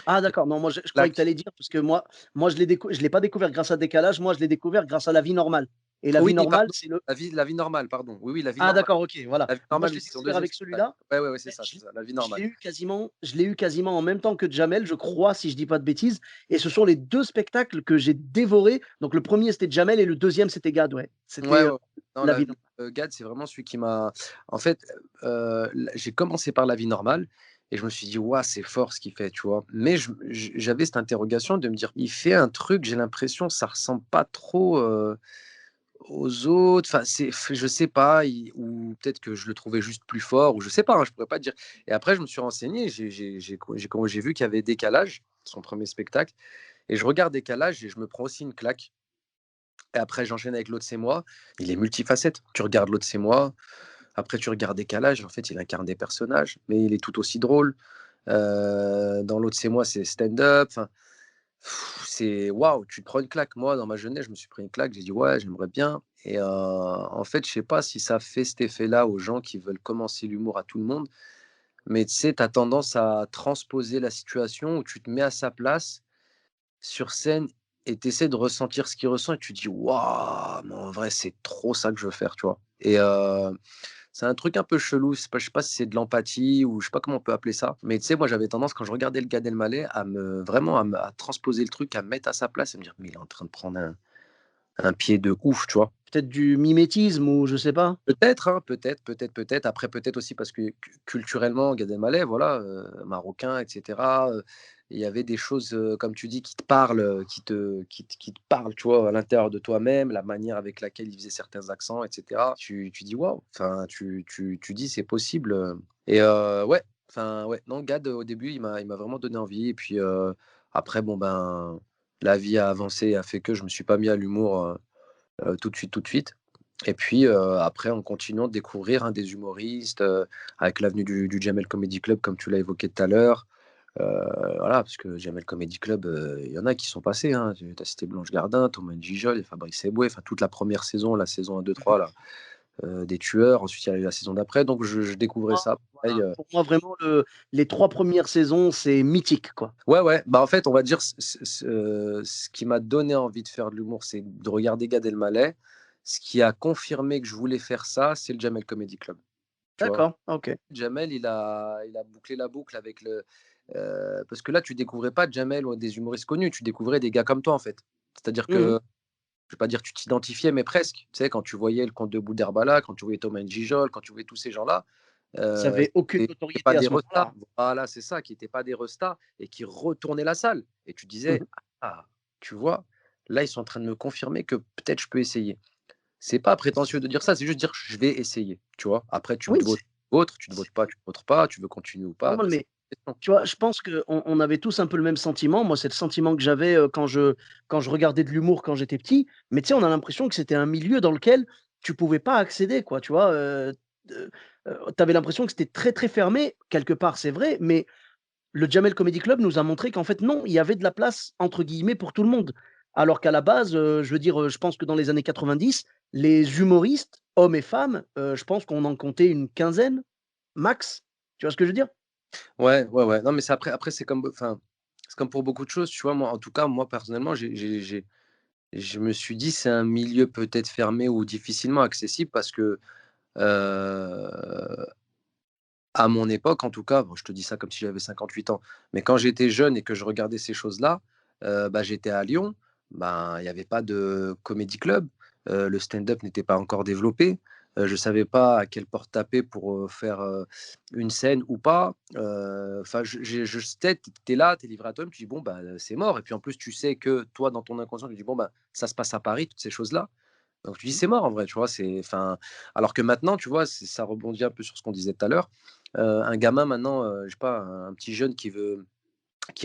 Ah d'accord, non, moi je croyais que tu Claque. allais dire parce que moi je l'ai pas découvert grâce à Décalage, moi je l'ai découvert grâce à La vie normale et La Oui, vie normale, pardon, c'est le la vie normale, pardon. Oui, oui, la vie ah normale. d'accord, OK, voilà. La vie Moi normale, je oui, l'ai c'est son découvert deuxième avec spectacle. celui-là, Ouais, ouais, ouais, c'est mais ça, c'est ça, la vie normale. je l'ai eu quasiment en même temps que Jamel, je crois, si je dis pas de bêtises et ce sont les 2 spectacles que j'ai dévorés. Donc le premier c'était Jamel et le deuxième c'était Gad, ouais. Ouais, C'était, ouais. Non, La vie normale. Gad, c'est vraiment celui qui m'a en fait, j'ai commencé par la vie normale et je me suis dit: «Waouh, c'est fort ce qu'il fait», tu vois? Mais j'avais cette interrogation de me dire: «Il fait un truc, j'ai l'impression, ça ressemble pas trop, aux autres». Enfin, je sais pas, ou peut-être que je le trouvais juste plus fort ou je sais pas, hein, je pourrais pas te dire. Et après je me suis renseigné, j'ai vu qu'il y avait Décalage, son premier spectacle, et je regarde Décalage et je me prends aussi une claque. Et après, j'enchaîne avec L'autre, c'est moi. Il est multifacette. Tu regardes L'autre, c'est moi. Après, tu regardes Décalage. En fait, il incarne des personnages, mais il est tout aussi drôle. Dans L'autre, c'est moi, c'est stand-up. Enfin, c'est waouh, tu te prends une claque. Moi, dans ma jeunesse, je me suis pris une claque. J'ai dit, ouais, j'aimerais bien. Et en fait, je sais pas si ça fait cet effet-là aux gens qui veulent commencer l'humour à tout le monde. Mais tu sais, tu as tendance à transposer la situation où tu te mets à sa place sur scène et tu essaies de ressentir ce qu'il ressent et tu dis: «Waouh, mais en vrai, c'est trop ça que je veux faire», tu vois? Et c'est un truc un peu chelou, c'est pas je sais pas si c'est de l'empathie ou je sais pas comment on peut appeler ça, mais tu sais, moi, j'avais tendance quand je regardais le Gad Elmaleh à transposer le truc, à me mettre à sa place et me dire: «Mais il est en train de prendre un pied de ouf», tu vois? Peut-être du mimétisme ou je sais pas? Peut-être, hein, peut-être. Après, peut-être aussi parce que culturellement, Gad Elmaleh, voilà, marocain, et cetera, il y avait des choses, comme tu dis, qui te parlent, qui te parlent, tu vois, à l'intérieur de toi-même, la manière avec laquelle il faisait certains accents, et cetera. Tu dis: «Waouh!» Enfin, tu dis: «C'est possible», et ouais, enfin, ouais, non, Gad, au début, il m'a vraiment donné envie et puis, après, bon, ben, la vie a avancé et a fait que je me suis pas mis à l'humour, tout de suite, tout de suite. Et puis, après en continuant de découvrir, hein, des humoristes, avec l'avenue du Jamel Comedy Club comme tu l'as évoqué tout à l'heure. Heu, voilà, parce que Jamel Comedy Club, il y en a qui sont passés, hein. Tu as cité Blanche Gardin, Thomas Gijol et Fabrice Eboué, enfin toute la première saison, la saison 1, 2, Mmh. 3 là, des Tueurs. Ensuite, il y a eu la saison d'après, donc je découvrais Moi, ça pareil, voilà, pour moi vraiment les 3 premières saisons, c'est mythique, quoi. ouais, ouais, bah, en fait, on va dire ce qui m'a donné envie de faire de l'humour, c'est de regarder Gad Elmaleh. Ce qui a confirmé que je voulais faire ça, c'est le Jamel Comedy Club, tu vois? D'accord, OK. Jamel, il a bouclé la boucle avec parce que là, tu découvrais pas Jamel ou des humoristes connus, tu découvrais des gars comme toi, en fait. C'est-à-dire Mmh mh. que, je vais pas dire tu t'identifiais, mais presque. Tu sais, quand tu voyais le Comte de Boudherbala, quand tu voyais Thomas Gijol, quand tu voyais tous ces gens-là, Ils avaient aucune qui étaient pas notoriété à des ce restas. moment-là, hein. Voilà, c'est ça, qui étaient pas des restas et qui retournaient la salle et tu Mmh disais: mh. «Ah, tu vois? Là, ils sont en train de me confirmer que peut-être je peux essayer». C'est pas prétentieux de dire ça, c'est juste dire: «Je vais essayer», tu vois? Après tu Oui, te votes, tu te votes pas, tu te votes pas, tu veux continuer ou c'est pas, normal, après c'est mais une question. tu vois, je pense qu'on avait tous un peu le même sentiment. Moi, c'est le sentiment que j'avais, quand je regardais de l'humour quand j'étais petit. Mais tu sais, on a l'impression que c'était un milieu dans lequel tu pouvais pas accéder, quoi, tu vois? Tu avais l'impression que c'était très, très fermé. Quelque part, c'est vrai, mais le Jamel Comedy Club nous a montré qu'en fait, non, il y avait de la place, entre guillemets, pour tout le monde. Alors qu'à la base, je veux dire, je pense que dans les années 90, les humoristes, hommes et femmes, je pense qu'on en comptait une quinzaine, max. Tu vois ce que je veux dire? Ouais, ouais. Non, mais c'est après c'est comme pour beaucoup de choses, tu vois? Moi, en tout cas, moi personnellement, j'ai je me suis dit: «C'est un milieu peut-être fermé ou difficilement accessible» parce que, heu, à mon époque en tout cas, bon je te dis ça comme si j'avais 58 ans, mais quand j'étais jeune et que je regardais ces choses-là, bah, j'étais à Lyon, ben, il y avait pas de comédie club, le stand-up n'était pas encore développé, je savais pas à quelle porte taper pour, faire, une scène ou pas, enfin je sais, tu es là, tu es livré à toi-même, tu dis: «Bon, bah, c'est mort» et puis en plus tu sais que toi dans ton inconscient tu dis: «Bon, bah, ça se passe à Paris, toutes ces choses-là». Donc tu dis: Mmh. «C'est mort en vrai», tu vois? C'est enfin, alors que maintenant, tu vois, ça rebondit un peu sur ce qu'on disait tout à l'heure. Un gamin maintenant, je sais pas, un petit jeune qui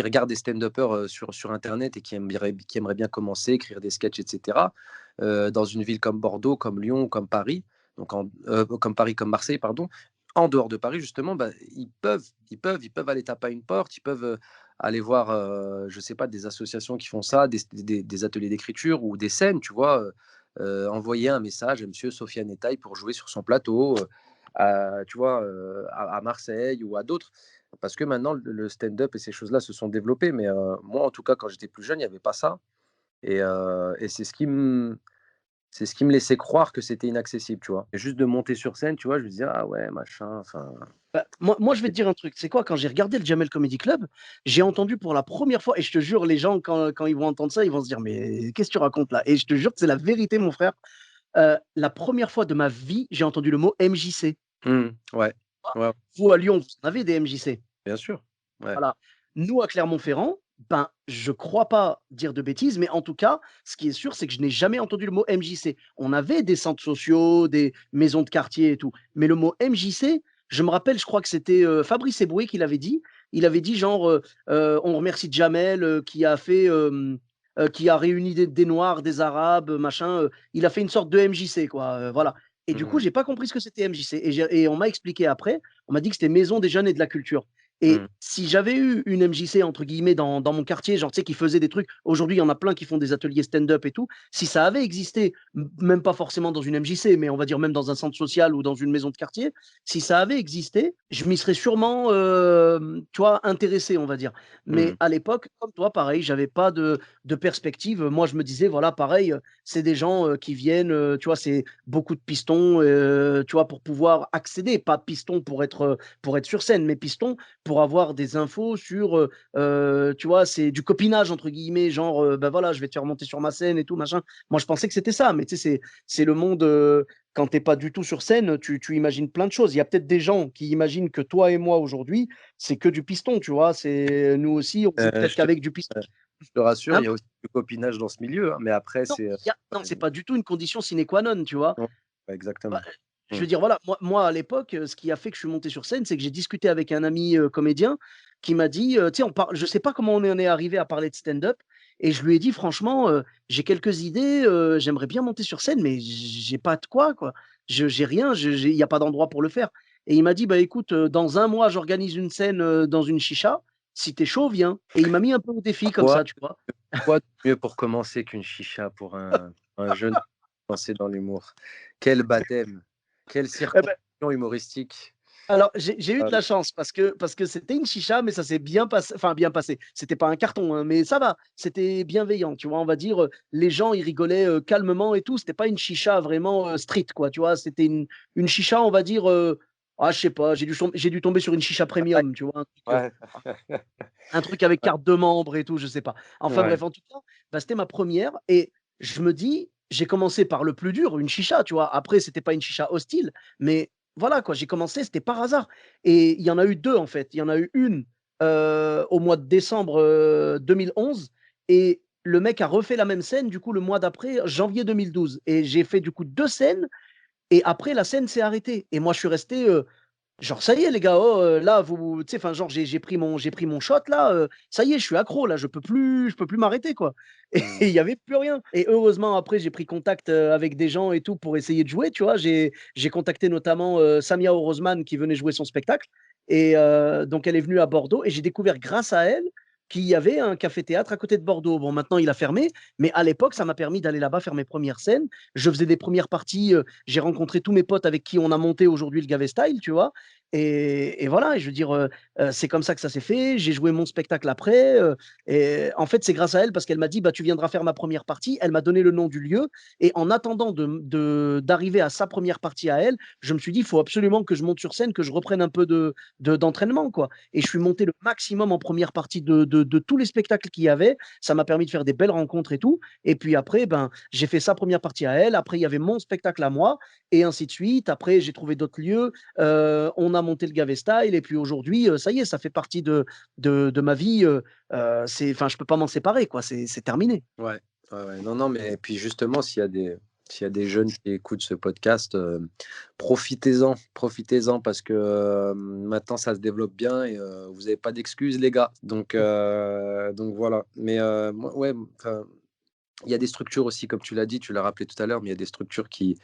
regarde des stand-uppers, sur internet et qui aimerait bien commencer, écrire des sketchs et cetera, dans une ville comme Bordeaux, comme Lyon, comme Paris, donc comme Paris, comme Marseille, pardon. En dehors de Paris justement, bah, ils peuvent aller taper à une porte, ils peuvent, aller voir, je sais pas, des associations qui font ça, des ateliers d'écriture ou des scènes, tu vois? Envoyer un message à monsieur Sofiane Etaï pour jouer sur son plateau, tu vois, à Marseille ou à d'autres. Parce que maintenant le stand-up et ces choses-là se sont développées, mais moi en tout cas quand j'étais plus jeune, il y avait pas ça et c'est ce qui me laissait croire que c'était inaccessible, tu vois? Et juste de monter sur scène, tu vois, je me disais: «Ah ouais, machin», enfin Bah, moi, je vais te dire un truc, c'est quoi? Quand j'ai regardé le Jamel Comedy Club, j'ai entendu pour la première fois et je te jure, les gens quand ils vont entendre ça, ils vont se dire: «Mais qu'est-ce que tu racontes là?» Et je te jure que c'est la vérité, mon frère. La première fois de ma vie, j'ai entendu le mot MJC. ouais, ouais, Vous, à Lyon, vous en avez des MJC. bien sûr, ouais. Voilà. Nous, à Clermont-Ferrand, ben, je crois pas dire de bêtises, mais en tout cas, ce qui est sûr, c'est que je n'ai jamais entendu le mot MJC. On avait des centres sociaux, des maisons de quartier et tout, mais le mot MJC, je me rappelle, je crois que c'était, Fabrice Eboué qui l'avait dit. Il avait dit genre, «On remercie Jamel, qui a fait, qui a réuni des noirs, des arabes, machin», il a fait une sorte de MJC quoi, voilà. Et du coup, Mmh, j'ai pas compris ce que c'était MJC et on m'a expliqué après, on m'a dit que c'était Maison des jeunes et de la culture. Et mmh. si j'avais eu une MJC entre guillemets dans mon quartier, genre, tu sais, qui faisait des trucs, aujourd'hui, il y en a plein qui font des ateliers stand-up et tout. Si ça avait existé, même pas forcément dans une MJC, mais on va dire même dans un centre social ou dans une maison de quartier, si ça avait existé, je m'y serais sûrement, tu vois, intéressé, on va dire. Mais Mmh. à l'époque, comme toi, pareil, j'avais pas de perspective. Moi, je me disais, voilà, pareil, c'est des gens qui viennent, tu vois, c'est beaucoup de pistons, tu vois, pour pouvoir accéder, pas piston pour être sur scène, mais piston pour avoir des infos sur, tu vois, c'est du «copinage» entre guillemets, genre, bah, voilà, je vais te faire monter sur ma scène et tout machin. Moi, je pensais que c'était ça, mais tu sais, c'est le monde, quand tu es pas du tout sur scène, tu imagines plein de choses. Il y a peut-être des gens qui imaginent que toi et moi aujourd'hui, c'est que du piston, tu vois? C'est nous aussi, on joue peut-être Je te qu'avec du piston. je te rassure, Hein? il y a aussi du copinage dans ce milieu, hein, mais après Non, c'est, non, c'est pas du tout une condition sine qua non, tu vois? ouais, Bah, exactement. je Mmh. veux dire, voilà, moi à l'époque, ce qui a fait que je suis monté sur scène, c'est que j'ai discuté avec un ami, comédien qui m'a dit, tu sais, on parle je sais pas comment on en est arrivé à parler de stand-up et je lui ai dit: «Franchement, j'ai quelques idées, j'aimerais bien monter sur scène, mais j'ai pas de quoi. Je j'ai rien, il y a pas d'endroit pour le faire» et il m'a dit: «Bah, écoute, dans un mois, j'organise une scène, dans une chicha. Si tu es chaud, viens» et il m'a mis un peu au défi comme Quoi ça, tu vois? quoi de mieux pour commencer qu'une chicha pour un jeune lancé dans l'humour? Quel baptême! Quelle Eh beh circonstance humoristique! Alors, j'ai eu de Ah, la chance parce que c'était une chicha, mais ça s'est bien passé enfin bien passé. C'était pas un carton, hein, mais ça va, c'était bienveillant, tu vois? On va dire, les gens, ils rigolaient, calmement et tout. C'était pas une chicha vraiment, street, quoi, tu vois? C'était une chicha, on va dire, ah, je sais pas, j'ai dû tomber sur une chicha premium, tu vois? ouais, Un truc avec ouais, carte de membre et tout, je sais pas. Enfin ouais. bref, en tout cas, bah, c'était ma première et je me dis: «J'ai commencé par le plus dur, une chicha», tu vois? Après, c'était pas une chicha hostile, mais voilà quoi, j'ai commencé, c'était par hasard et il y en a eu 2 en fait. Il y en a eu une, au mois de décembre, 2011 et le mec a refait la même scène, du coup, le mois d'après, janvier 2012 et j'ai fait du coup 2 scènes et après la scène s'est arrêtée et moi je suis resté, genre: «Ça y est les gars, oh, là vous» tu sais, enfin genre j'ai pris mon shot là, ça y est, je suis accro là, je peux plus m'arrêter quoi et Mmh. il y avait plus rien et heureusement après j'ai pris contact, avec des gens et tout pour essayer de jouer, tu vois? J'ai contacté notamment, Samia Orozman qui venait jouer son spectacle et donc elle est venue à Bordeaux et j'ai découvert grâce à elle qu'il y avait un café-théâtre à côté de Bordeaux. Bon, maintenant, il a fermé, mais à l'époque, ça m'a permis d'aller là-bas faire mes premières scènes. Je faisais des premières parties, j'ai rencontré tous mes potes avec qui on a monté aujourd'hui le Gavé Style, tu vois? Et voilà, et je veux dire, c'est comme ça que ça s'est fait. J'ai joué mon spectacle après, et en fait, c'est grâce à elle parce qu'elle m'a dit: «Bah, tu viendras faire ma première partie». Elle m'a donné le nom du lieu et en attendant d'arriver à sa première partie à elle, je me suis dit: «Il faut absolument que je monte sur scène, que je reprenne un peu d'entraînement, quoi». Et je suis monté le maximum en première partie de tous les spectacles qu'il y avait. Ça m'a permis de faire des belles rencontres et tout. Et puis après, ben, j'ai fait sa première partie à elle. Après, il y avait mon spectacle à moi et ainsi de suite. Après, j'ai trouvé d'autres lieux. On a monté le Gavé Style. Et puis aujourd'hui, ça y est, ça fait partie de ma vie. Enfin, je peux pas m'en séparer, quoi. C'est terminé. Ouais, ouais, ouais. Non, non, mais puis justement, s'il y a des jeunes qui écoutent ce podcast, profitez-en, profitez-en parce que, maintenant ça se développe bien et vous avez pas d'excuses les gars. Donc voilà. Mais, moi ouais, enfin, il y a des structures aussi comme tu l'as dit, tu l'as rappelé tout à l'heure, mais il y a des structures qui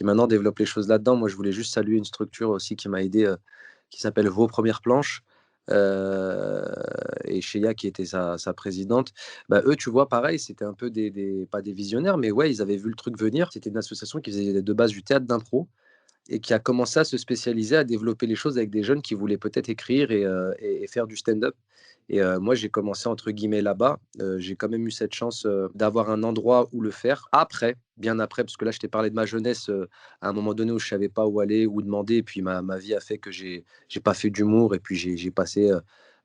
maintenant développent les choses là-dedans. Moi, je voulais juste saluer une structure aussi qui m'a aidé, qui s'appelle Vos Premières Planches, heu et Sheya qui était sa présidente. Bah, eux, tu vois, pareil, c'était un peu des pas des visionnaires, mais ouais, ils avaient vu le truc venir. C'était une association qui faisait de base du théâtre d'impro et qui a commencé à se spécialiser, à développer les choses avec des jeunes qui voulaient peut-être écrire et faire du stand-up. Et moi, j'ai commencé entre guillemets là-bas. J'ai quand même eu cette chance d'avoir un endroit où le faire. Après, bien après, parce que là, je t'ai parlé de ma jeunesse à un moment donné où je savais pas où aller, où demander. Et puis ma vie a fait que j'ai pas fait d'humour. Et puis j'ai passé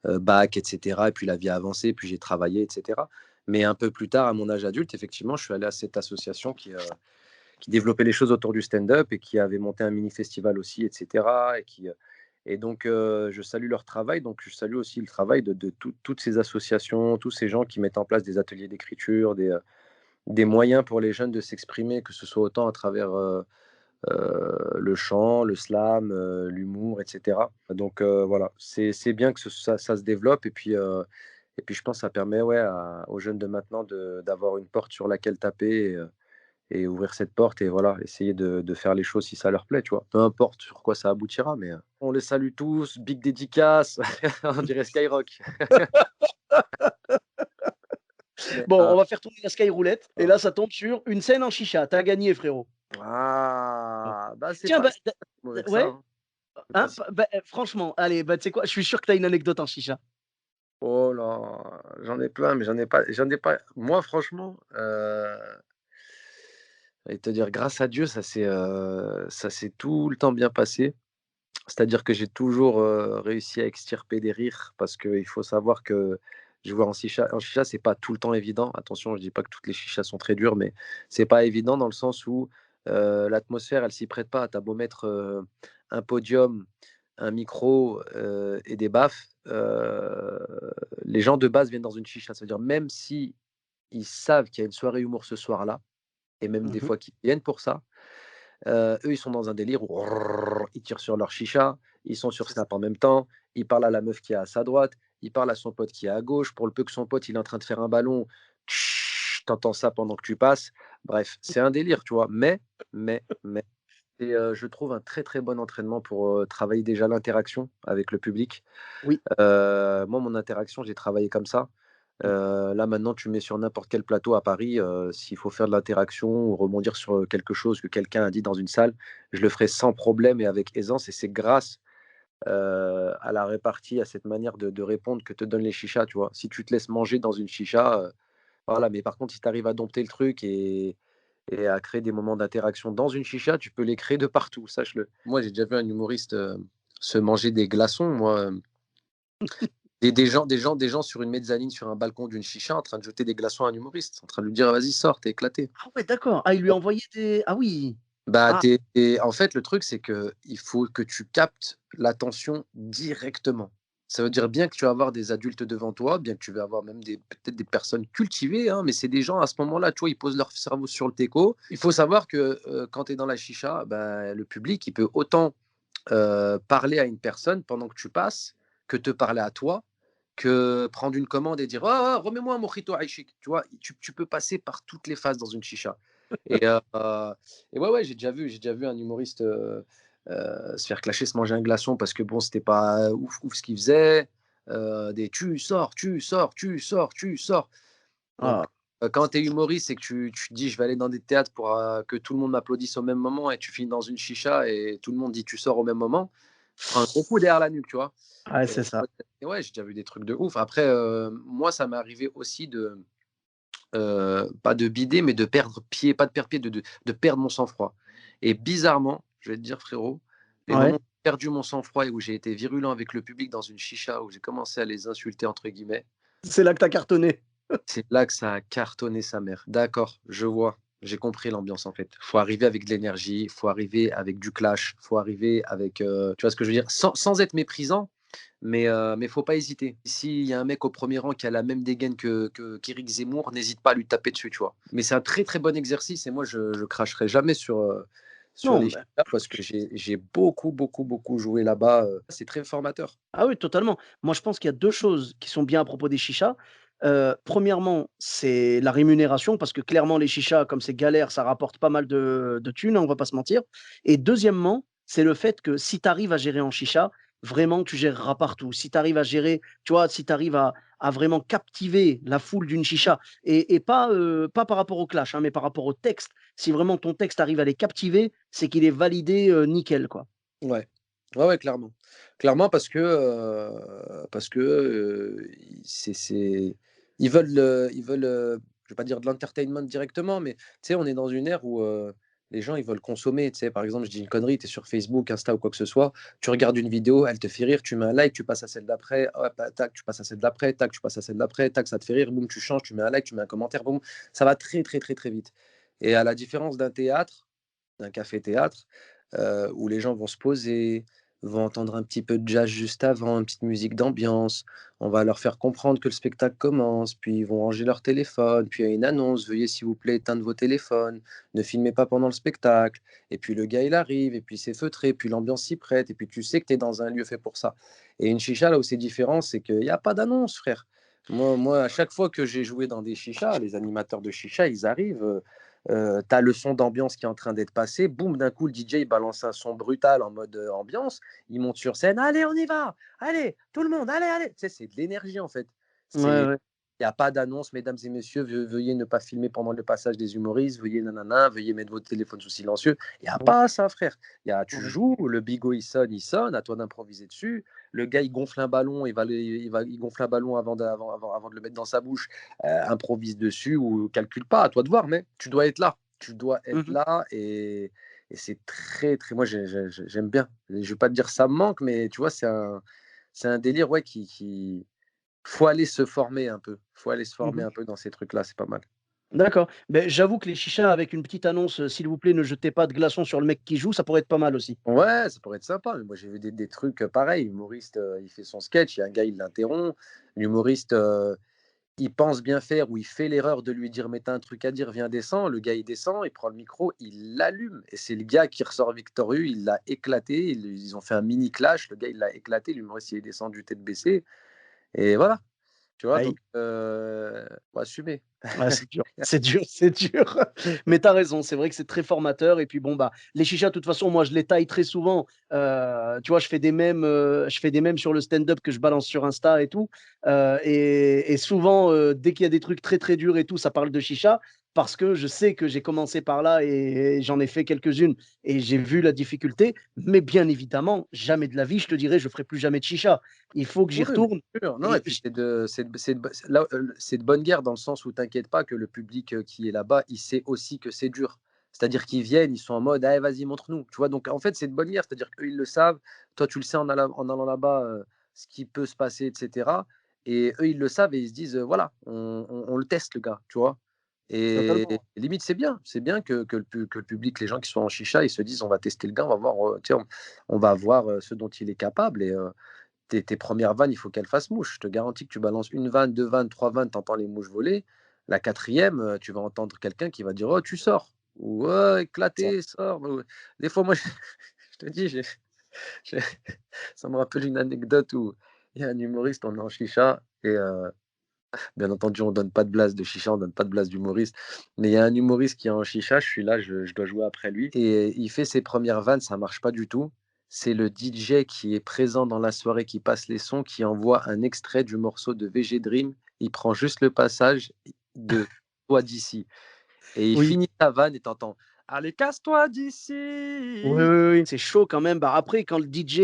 bac, etc. Et puis la vie a avancé. Et puis j'ai travaillé, etc. Mais un peu plus tard, à mon âge adulte, effectivement, je suis allé à cette association qui développait les choses autour du stand-up et qui avait monté un mini festival aussi, etc. Et donc, je salue leur travail. Donc, je salue aussi le travail de toutes ces associations, tous ces gens qui mettent en place des ateliers d'écriture, des moyens pour les jeunes de s'exprimer, que ce soit autant à travers le chant, le slam, l'humour, etc. Donc, voilà, c'est bien que ça se développe. Et puis, je pense que ça permet ouais, aux jeunes de maintenant d'avoir une porte sur laquelle taper et ouvrir cette porte et voilà, essayer de faire les choses si ça leur plaît, tu vois? Peu importe sur quoi ça aboutira, mais on les salue tous, big dédicace, on dirait Skyrock. Mais Bon, on va faire tourner la Sky Roulette. Et oh, là, ça tombe sur une scène en chicha. T'as gagné, frérot. bah, Tiens, bah, c'est pas si mauvais que ça, ouais. hein. C'est pas Hein, si bah, franchement, allez, bah, tu sais quoi? Je suis sûr que tu as une anecdote en chicha. oh là, j'en ai plein, mais j'en ai pas moi franchement, et te dire grâce à Dieu, ça s'est tout le temps bien passé. C'est-à-dire que j'ai toujours, réussi à extirper des rires parce qu'il faut savoir que jouer en chicha, c'est pas tout le temps évident. Attention, je dis pas que toutes les chichas sont très dures, mais c'est pas évident dans le sens où, l'atmosphère, elle s'y prête pas. Tu beau mettre, un podium, un micro, et des baffes, les gens de base viennent dans une chicha. Ça veut dire même si ils savent qu'il y a une soirée humour ce soir-là et même des Mmh. fois qu'ils viennent pour ça. Eux, ils sont dans un délire où ils tirent sur leur chicha, ils sont sur C'est ça. Snap en même temps, ils parlent à la meuf qui est à sa droite, il parle à son pote qui est à gauche. Pour le peu que son pote, il est en train de faire un ballon, t'entends ça pendant que tu passes. Bref, c'est un délire, tu vois? Mais c'est, je trouve un très, très bon entraînement pour, travailler déjà l'interaction avec le public. Oui. Moi, mon interaction, j'ai travaillé comme ça. Mmh. Là, maintenant, tu mets sur n'importe quel plateau à Paris, s'il faut faire de l'interaction ou rebondir sur, quelque chose que quelqu'un a dit dans une salle, je le ferai sans problème et avec aisance et c'est grâce, à la répartie, à cette manière de répondre que te donnent les chichas, tu vois? Si tu te laisses manger dans une chicha, voilà, mais par contre, si tu arrives à dompter le truc et à créer des moments d'interaction dans une chicha, tu peux les créer de partout, sache-le. Moi, j'ai déjà vu un humoriste, se manger des glaçons, moi, des gens sur une mezzanine, sur un balcon d'une chicha, en train de jeter des glaçons à un humoriste, en train de lui dire: «Vas-y, sors, tu éclaté». Ah ouais, d'accord. Ah, il lui a envoyé des ah oui. Bah, Ah, en fait, le truc, c'est que il faut que tu captes l'attention directement. Ça veut dire bien que tu vas avoir des adultes devant toi, bien que tu vas avoir même peut-être des personnes cultivées, hein, mais c'est des gens à ce moment-là, tu vois, ils posent leur cerveau sur le teco. Il faut savoir que, quand tu es dans la chicha, bah, le public, il peut autant, parler à une personne pendant que tu passes, que te parler à toi, que prendre une commande et dire: «Ah, ah, remets-moi un mojito aïchik». Tu vois? Tu peux passer par toutes les phases dans une chicha et et ouais, ouais, j'ai déjà vu un humoriste, se faire clasher, se manger un glaçon parce que bon, c'était pas ouf, ouf ce qu'il faisait. des tu sors, tu sors, tu sors, tu sors. Donc, Ah, quand tu es humoriste et que tu te dis: «Je vais aller dans des théâtres pour, que tout le monde m'applaudisse au même moment» et tu finis dans une chicha et tout le monde dit: «Tu sors» au même moment, tu te prends un gros coup derrière la nuque, tu vois? ouais, Et c'est ça. ouais, j'ai déjà vu des trucs de ouf. Après, moi, ça m'est arrivé aussi de, pas de bider, mais de perdre pied, pas de perdre pied, de perdre mon sang-froid. Et bizarrement, je vais te dire frérot, les moments Ouais. où j'ai perdu mon sang-froid et où j'ai été virulent avec le public dans une chicha, où j'ai commencé à les «insulter» entre guillemets, C'est là que tu as cartonné. c'est là que ça a cartonné sa mère. D'accord, je vois, j'ai compris l'ambiance en fait. Faut arriver avec de l'énergie, faut arriver avec du clash, faut arriver avec, tu vois ce que je veux dire? Sans être méprisant, mais faut pas hésiter. S'il y a un mec au premier rang qui a la même dégaine qu'Éric Zemmour, n'hésite pas à lui taper dessus, tu vois? Mais c'est un très, très bon exercice et moi je cracherai jamais sur Non, les mais chichas parce que j'ai beaucoup, beaucoup, beaucoup joué là-bas, c'est très formateur. ah oui, totalement. Moi, je pense qu'il y a 2 choses qui sont bien à propos des chichas. 1°, c'est la rémunération parce que clairement les chichas, comme c'est galère, ça rapporte pas mal de thunes, hein, on va pas se mentir. Et deuxièmement, c'est le fait que si tu arrives à gérer en chicha, vraiment tu géreras partout. Si tu arrives à gérer, tu vois, si tu arrives à vraiment captiver la foule d'une chicha et pas, pas par rapport au clash, hein, mais par rapport au texte. Si vraiment ton texte arrive à les captiver, c'est qu'il est validé, nickel, quoi. Ouais. Ouais, ouais, clairement. Clairement parce que, i c'est ils veulent, je vais pas dire de l'entertainment directement, mais tu sais, on est dans une ère où, les gens, ils veulent consommer, tu sais? Par exemple, je dis une connerie, tu es sur Facebook, Insta ou quoi que ce soit, tu regardes une vidéo, elle te fait rire, tu mets un like, tu passes à celle d'après, hop, tac, tu passes à celle d'après, tac, tu passes à celle d'après, tac, ça te fait rire, boum, tu changes, tu mets un like, tu mets un commentaire, boum. Ça va très, très, très, très vite et à la différence d'un théâtre, d'un café-théâtre, où les gens vont se poser, vont entendre un petit peu de jazz juste avant, une petite musique d'ambiance. On va leur faire comprendre que le spectacle commence, puis ils vont ranger leur téléphone, puis il y a une annonce: «Veuillez s'il vous plaît éteindre vos téléphones, ne filmez pas pendant le spectacle» et puis le gars il arrive et puis c'est feutré, puis l'ambiance s'y prête et puis tu sais que tu es dans un lieu fait pour ça et une chicha, là où c'est différent, c'est qu'il y a pas d'annonce frère. Moi, à chaque fois que j'ai joué dans des chichas, les animateurs de chicha, ils arrivent, tu as le son d'ambiance qui est en train d'être passé, boum, d'un coup, le DJ il balance un son brutal en mode, ambiance, il monte sur scène: «Allez, on y va! Allez, tout le monde, allez, allez!» Tu sais, c'est de l'énergie, en fait. Ouais, C'est ouais. Il y a pas d'annonce: «Mesdames et messieurs, veuillez ne pas filmer pendant le passage des humoristes, veuillez nanana, veuillez mettre votre téléphone sous silencieux». Il y a Ouais, pas ça, frère. Il y a Tu ouais. joues, le bigot il sonne, à toi d'improviser dessus. Le gars, il gonfle un ballon, il gonfle un ballon avant de le mettre dans sa bouche, improvise dessus ou calcule pas, à toi de voir, mais tu dois être là. Tu dois Mmh être mh. là et c'est très, très moi j'aime bien. Je vais pas te dire ça me manque, mais tu vois, c'est un délire, ouais, qui faut aller se former un peu. Faut aller se former Mmh. un peu dans ces trucs-là, c'est pas mal. D'accord. Beh, j'avoue que les chichas avec une petite annonce, «S'il vous plaît, ne jetez pas de glaçons sur le mec qui joue», ça pourrait être pas mal aussi. Ouais, ça pourrait être sympa, mais moi j'ai vu des trucs, pareils. L'humoriste, il fait son sketch, il y a un gars, il l'interrompt. L'humoriste, il pense bien faire ou il fait l'erreur de lui dire: «Mais tu un truc à dire, viens descends». Le gars, il descend, il prend le micro, il l'allume et c'est le gars qui ressort victorieux. Il l'a éclaté, ils ont fait un mini clash, le gars, il l'a éclaté, l'humoriste, il est descendu tête baissée et voilà, tu vois? Donc Aïe. faut assumer. Ouais, c'est dur, c'est dur, c'est dur. Mais tu as raison, c'est vrai que c'est très formateur et puis bon, bah, les chichas, de toute façon, moi, je les taille très souvent. Tu vois, je fais des mèmes sur le stand-up que je balance sur Insta et tout. Et souvent, dès qu'il y a des trucs très, très durs et tout, ça parle de chicha parce que je sais que j'ai commencé par là et j'en ai fait quelques-unes et j'ai vu la difficulté. Mais bien évidemment, jamais de la vie, je te dirais, je ferai plus jamais de chicha. Il faut que j'y Oui, bien retourne sûr. Non et et puis c'est de bonne guerre dans le sens où t'inquiète pas que le public, qui est là-bas, il sait aussi que c'est dur. C'est-à-dire qu'ils viennent, ils sont en mode: «Allez vas-y montre-nous», tu vois? Donc en fait, c'est de bonne guerre, c'est-à-dire qu'eux, ils le savent. Toi, tu le sais en allant là-bas, ce qui peut se passer et cetera et eux, ils le savent et ils se disent: «Voilà, on le teste le gars», tu vois? Et totalement. limite, c'est bien que le public, les gens qui sont en chicha, ils se disent: «On va tester le gars, on va voir, tu sais, on va voir, ce dont il est capable» et tes 1res vannes, il faut qu'elles fassent mouche. Je te garantis que tu balances une vanne, 2 vannes, 3 vannes, tu entends les mouches voler. La quatrième, tu vas entendre quelqu'un qui va dire: «Oh, tu sors» ou «Oh, Ça. éclaté, sors» ou des fois, moi, je te dis, j'ai ça me rappelle une anecdote où il y a un humoriste, on est en chicha et bien entendu, on donne pas de blase de chicha, on donne pas de blase d'humoriste, mais il y a un humoriste qui est en chicha, je suis là, je dois jouer après lui et il fait ses premières vannes, ça marche pas du tout c'est le DJ qui est présent dans la soirée, qui passe les sons, qui envoie un extrait du morceau de VG Dream. Il prend juste le passage de Toi d'ici et il Oui. finit sa vanne et t'entends allez, casse-toi Oui, d'ici. oui, oui, c'est chaud quand même. Bah, après, quand le DJ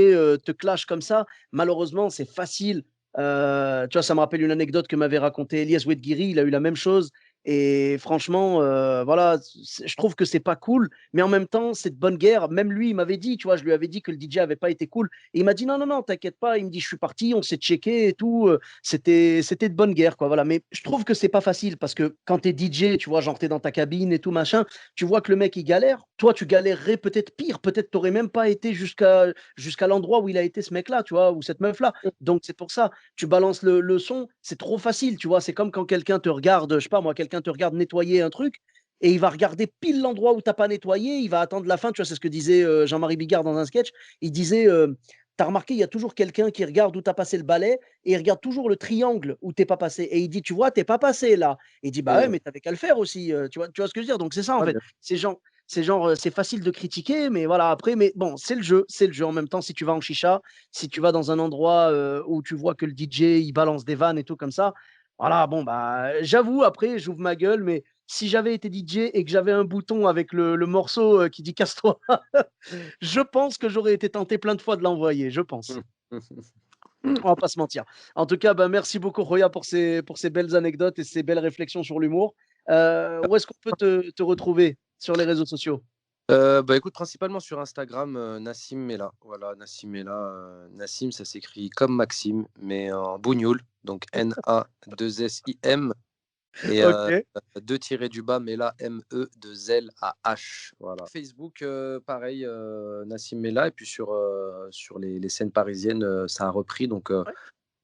te clash comme ça, malheureusement, c'est facile. Tu vois, ça me rappelle une anecdote que m'avait raconté Elias Ouedguiri. Il a eu la même chose. Et franchement, voilà, je trouve que c'est pas cool. Mais en même temps, c'est de bonne guerre. Même lui, il m'avait dit, tu vois, je lui avais dit que le DJ avait pas été cool. Et il m'a dit, non, non, non, t'inquiète pas. Il me dit, je suis parti, on s'est checké et tout. C'était de bonne guerre, quoi. Voilà. Mais je trouve que c'est pas facile parce que quand t'es DJ, tu vois, genre t'es dans ta cabine et tout, machin, tu vois que le mec il galère, toi tu galérerais peut-être pire, peut-être t'aurais même pas été jusqu'à l'endroit où il a été ce mec-là, tu vois, ou cette meuf-là. Donc c'est pour ça, tu balances le son, c'est trop facile, tu vois, c'est comme quand quelqu'un te regarde, je sais pas moi, quelqu'un te regarde nettoyer un truc et il va regarder pile l'endroit où t'as pas nettoyé, il va attendre la fin, tu vois, c'est ce que disait Jean-Marie Bigard dans un sketch, il disait T'as remarqué, il y a toujours quelqu'un qui regarde où tu as passé le balai et il regarde toujours le triangle où t'es pas passé. Et il dit, tu vois, t'es pas passé là. Et il dit, bah ouais, Mmh. mais t'avais qu'à le faire aussi. Tu vois ce que je veux dire? Donc c'est ça en Ouais, fait. bien C'est genre, c'est facile de critiquer, mais voilà, après, mais bon, c'est le jeu. En même temps, si tu vas en chicha, si tu vas dans un endroit où tu vois que le DJ, il balance des vannes et tout comme ça, voilà, bon, bah, j'avoue, après, j'ouvre ma gueule, mais si j'avais été DJ et que j'avais un bouton avec le morceau qui dit casse-toi, je pense que j'aurais été tenté plein de fois de l'envoyer, je pense. On va pas se mentir. En tout cas, bah, merci beaucoup, Roya, pour ces belles anecdotes et ces belles réflexions sur l'humour. Où est-ce qu'on peut te retrouver sur les réseaux sociaux? Bah, écoute, principalement sur Instagram, Nassim Mela. Voilà, Nassim Mela, Nassim, ça s'écrit comme Maxime, mais en bougnoul, donc N-A-2-S-I-M et OK. 2 tirés du bas, Mela, M-E-2-L-A-H. Voilà. Facebook, pareil, Nassim Mela et puis sur les scènes parisiennes, ça a repris Ouais,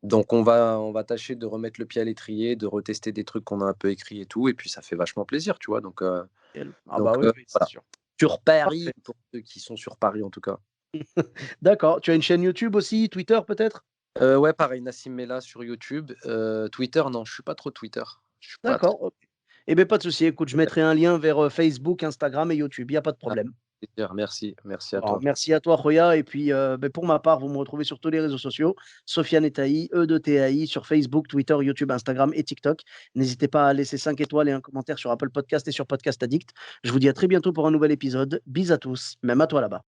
donc on va tâcher de remettre le pied à l'étrier, de retester des trucs qu'on a un peu écrits et tout et puis ça fait vachement plaisir, tu vois? nickel. Ah Donc bah, oui, oui, c'est voilà. sûr. Sur Paris, Parfait. pour ceux qui sont sur Paris en tout cas. D'accord. Tu as une chaîne YouTube aussi, Twitter peut-être? Ouais, pareil, Nassim Mela sur YouTube. Twitter, non, je suis pas trop Twitter. Je suis pas trop D'accord, OK. Eh beh, pas de souci. Écoute, je mettrai un lien vers, Facebook, Instagram et YouTube. Il y a pas de ah, problème. Twitter, merci, merci à Alors, toi. merci à toi, Roya. Et puis, pour ma part, vous me retrouvez sur tous les réseaux sociaux. Sofiane Etaï, E de TAI, sur Facebook, Twitter, YouTube, Instagram et TikTok. N'hésitez pas à laisser 5 étoiles et un commentaire sur Apple Podcast et sur Podcast Addict. Je vous dis à très bientôt pour un nouvel épisode. Bis à tous, même à toi là-bas.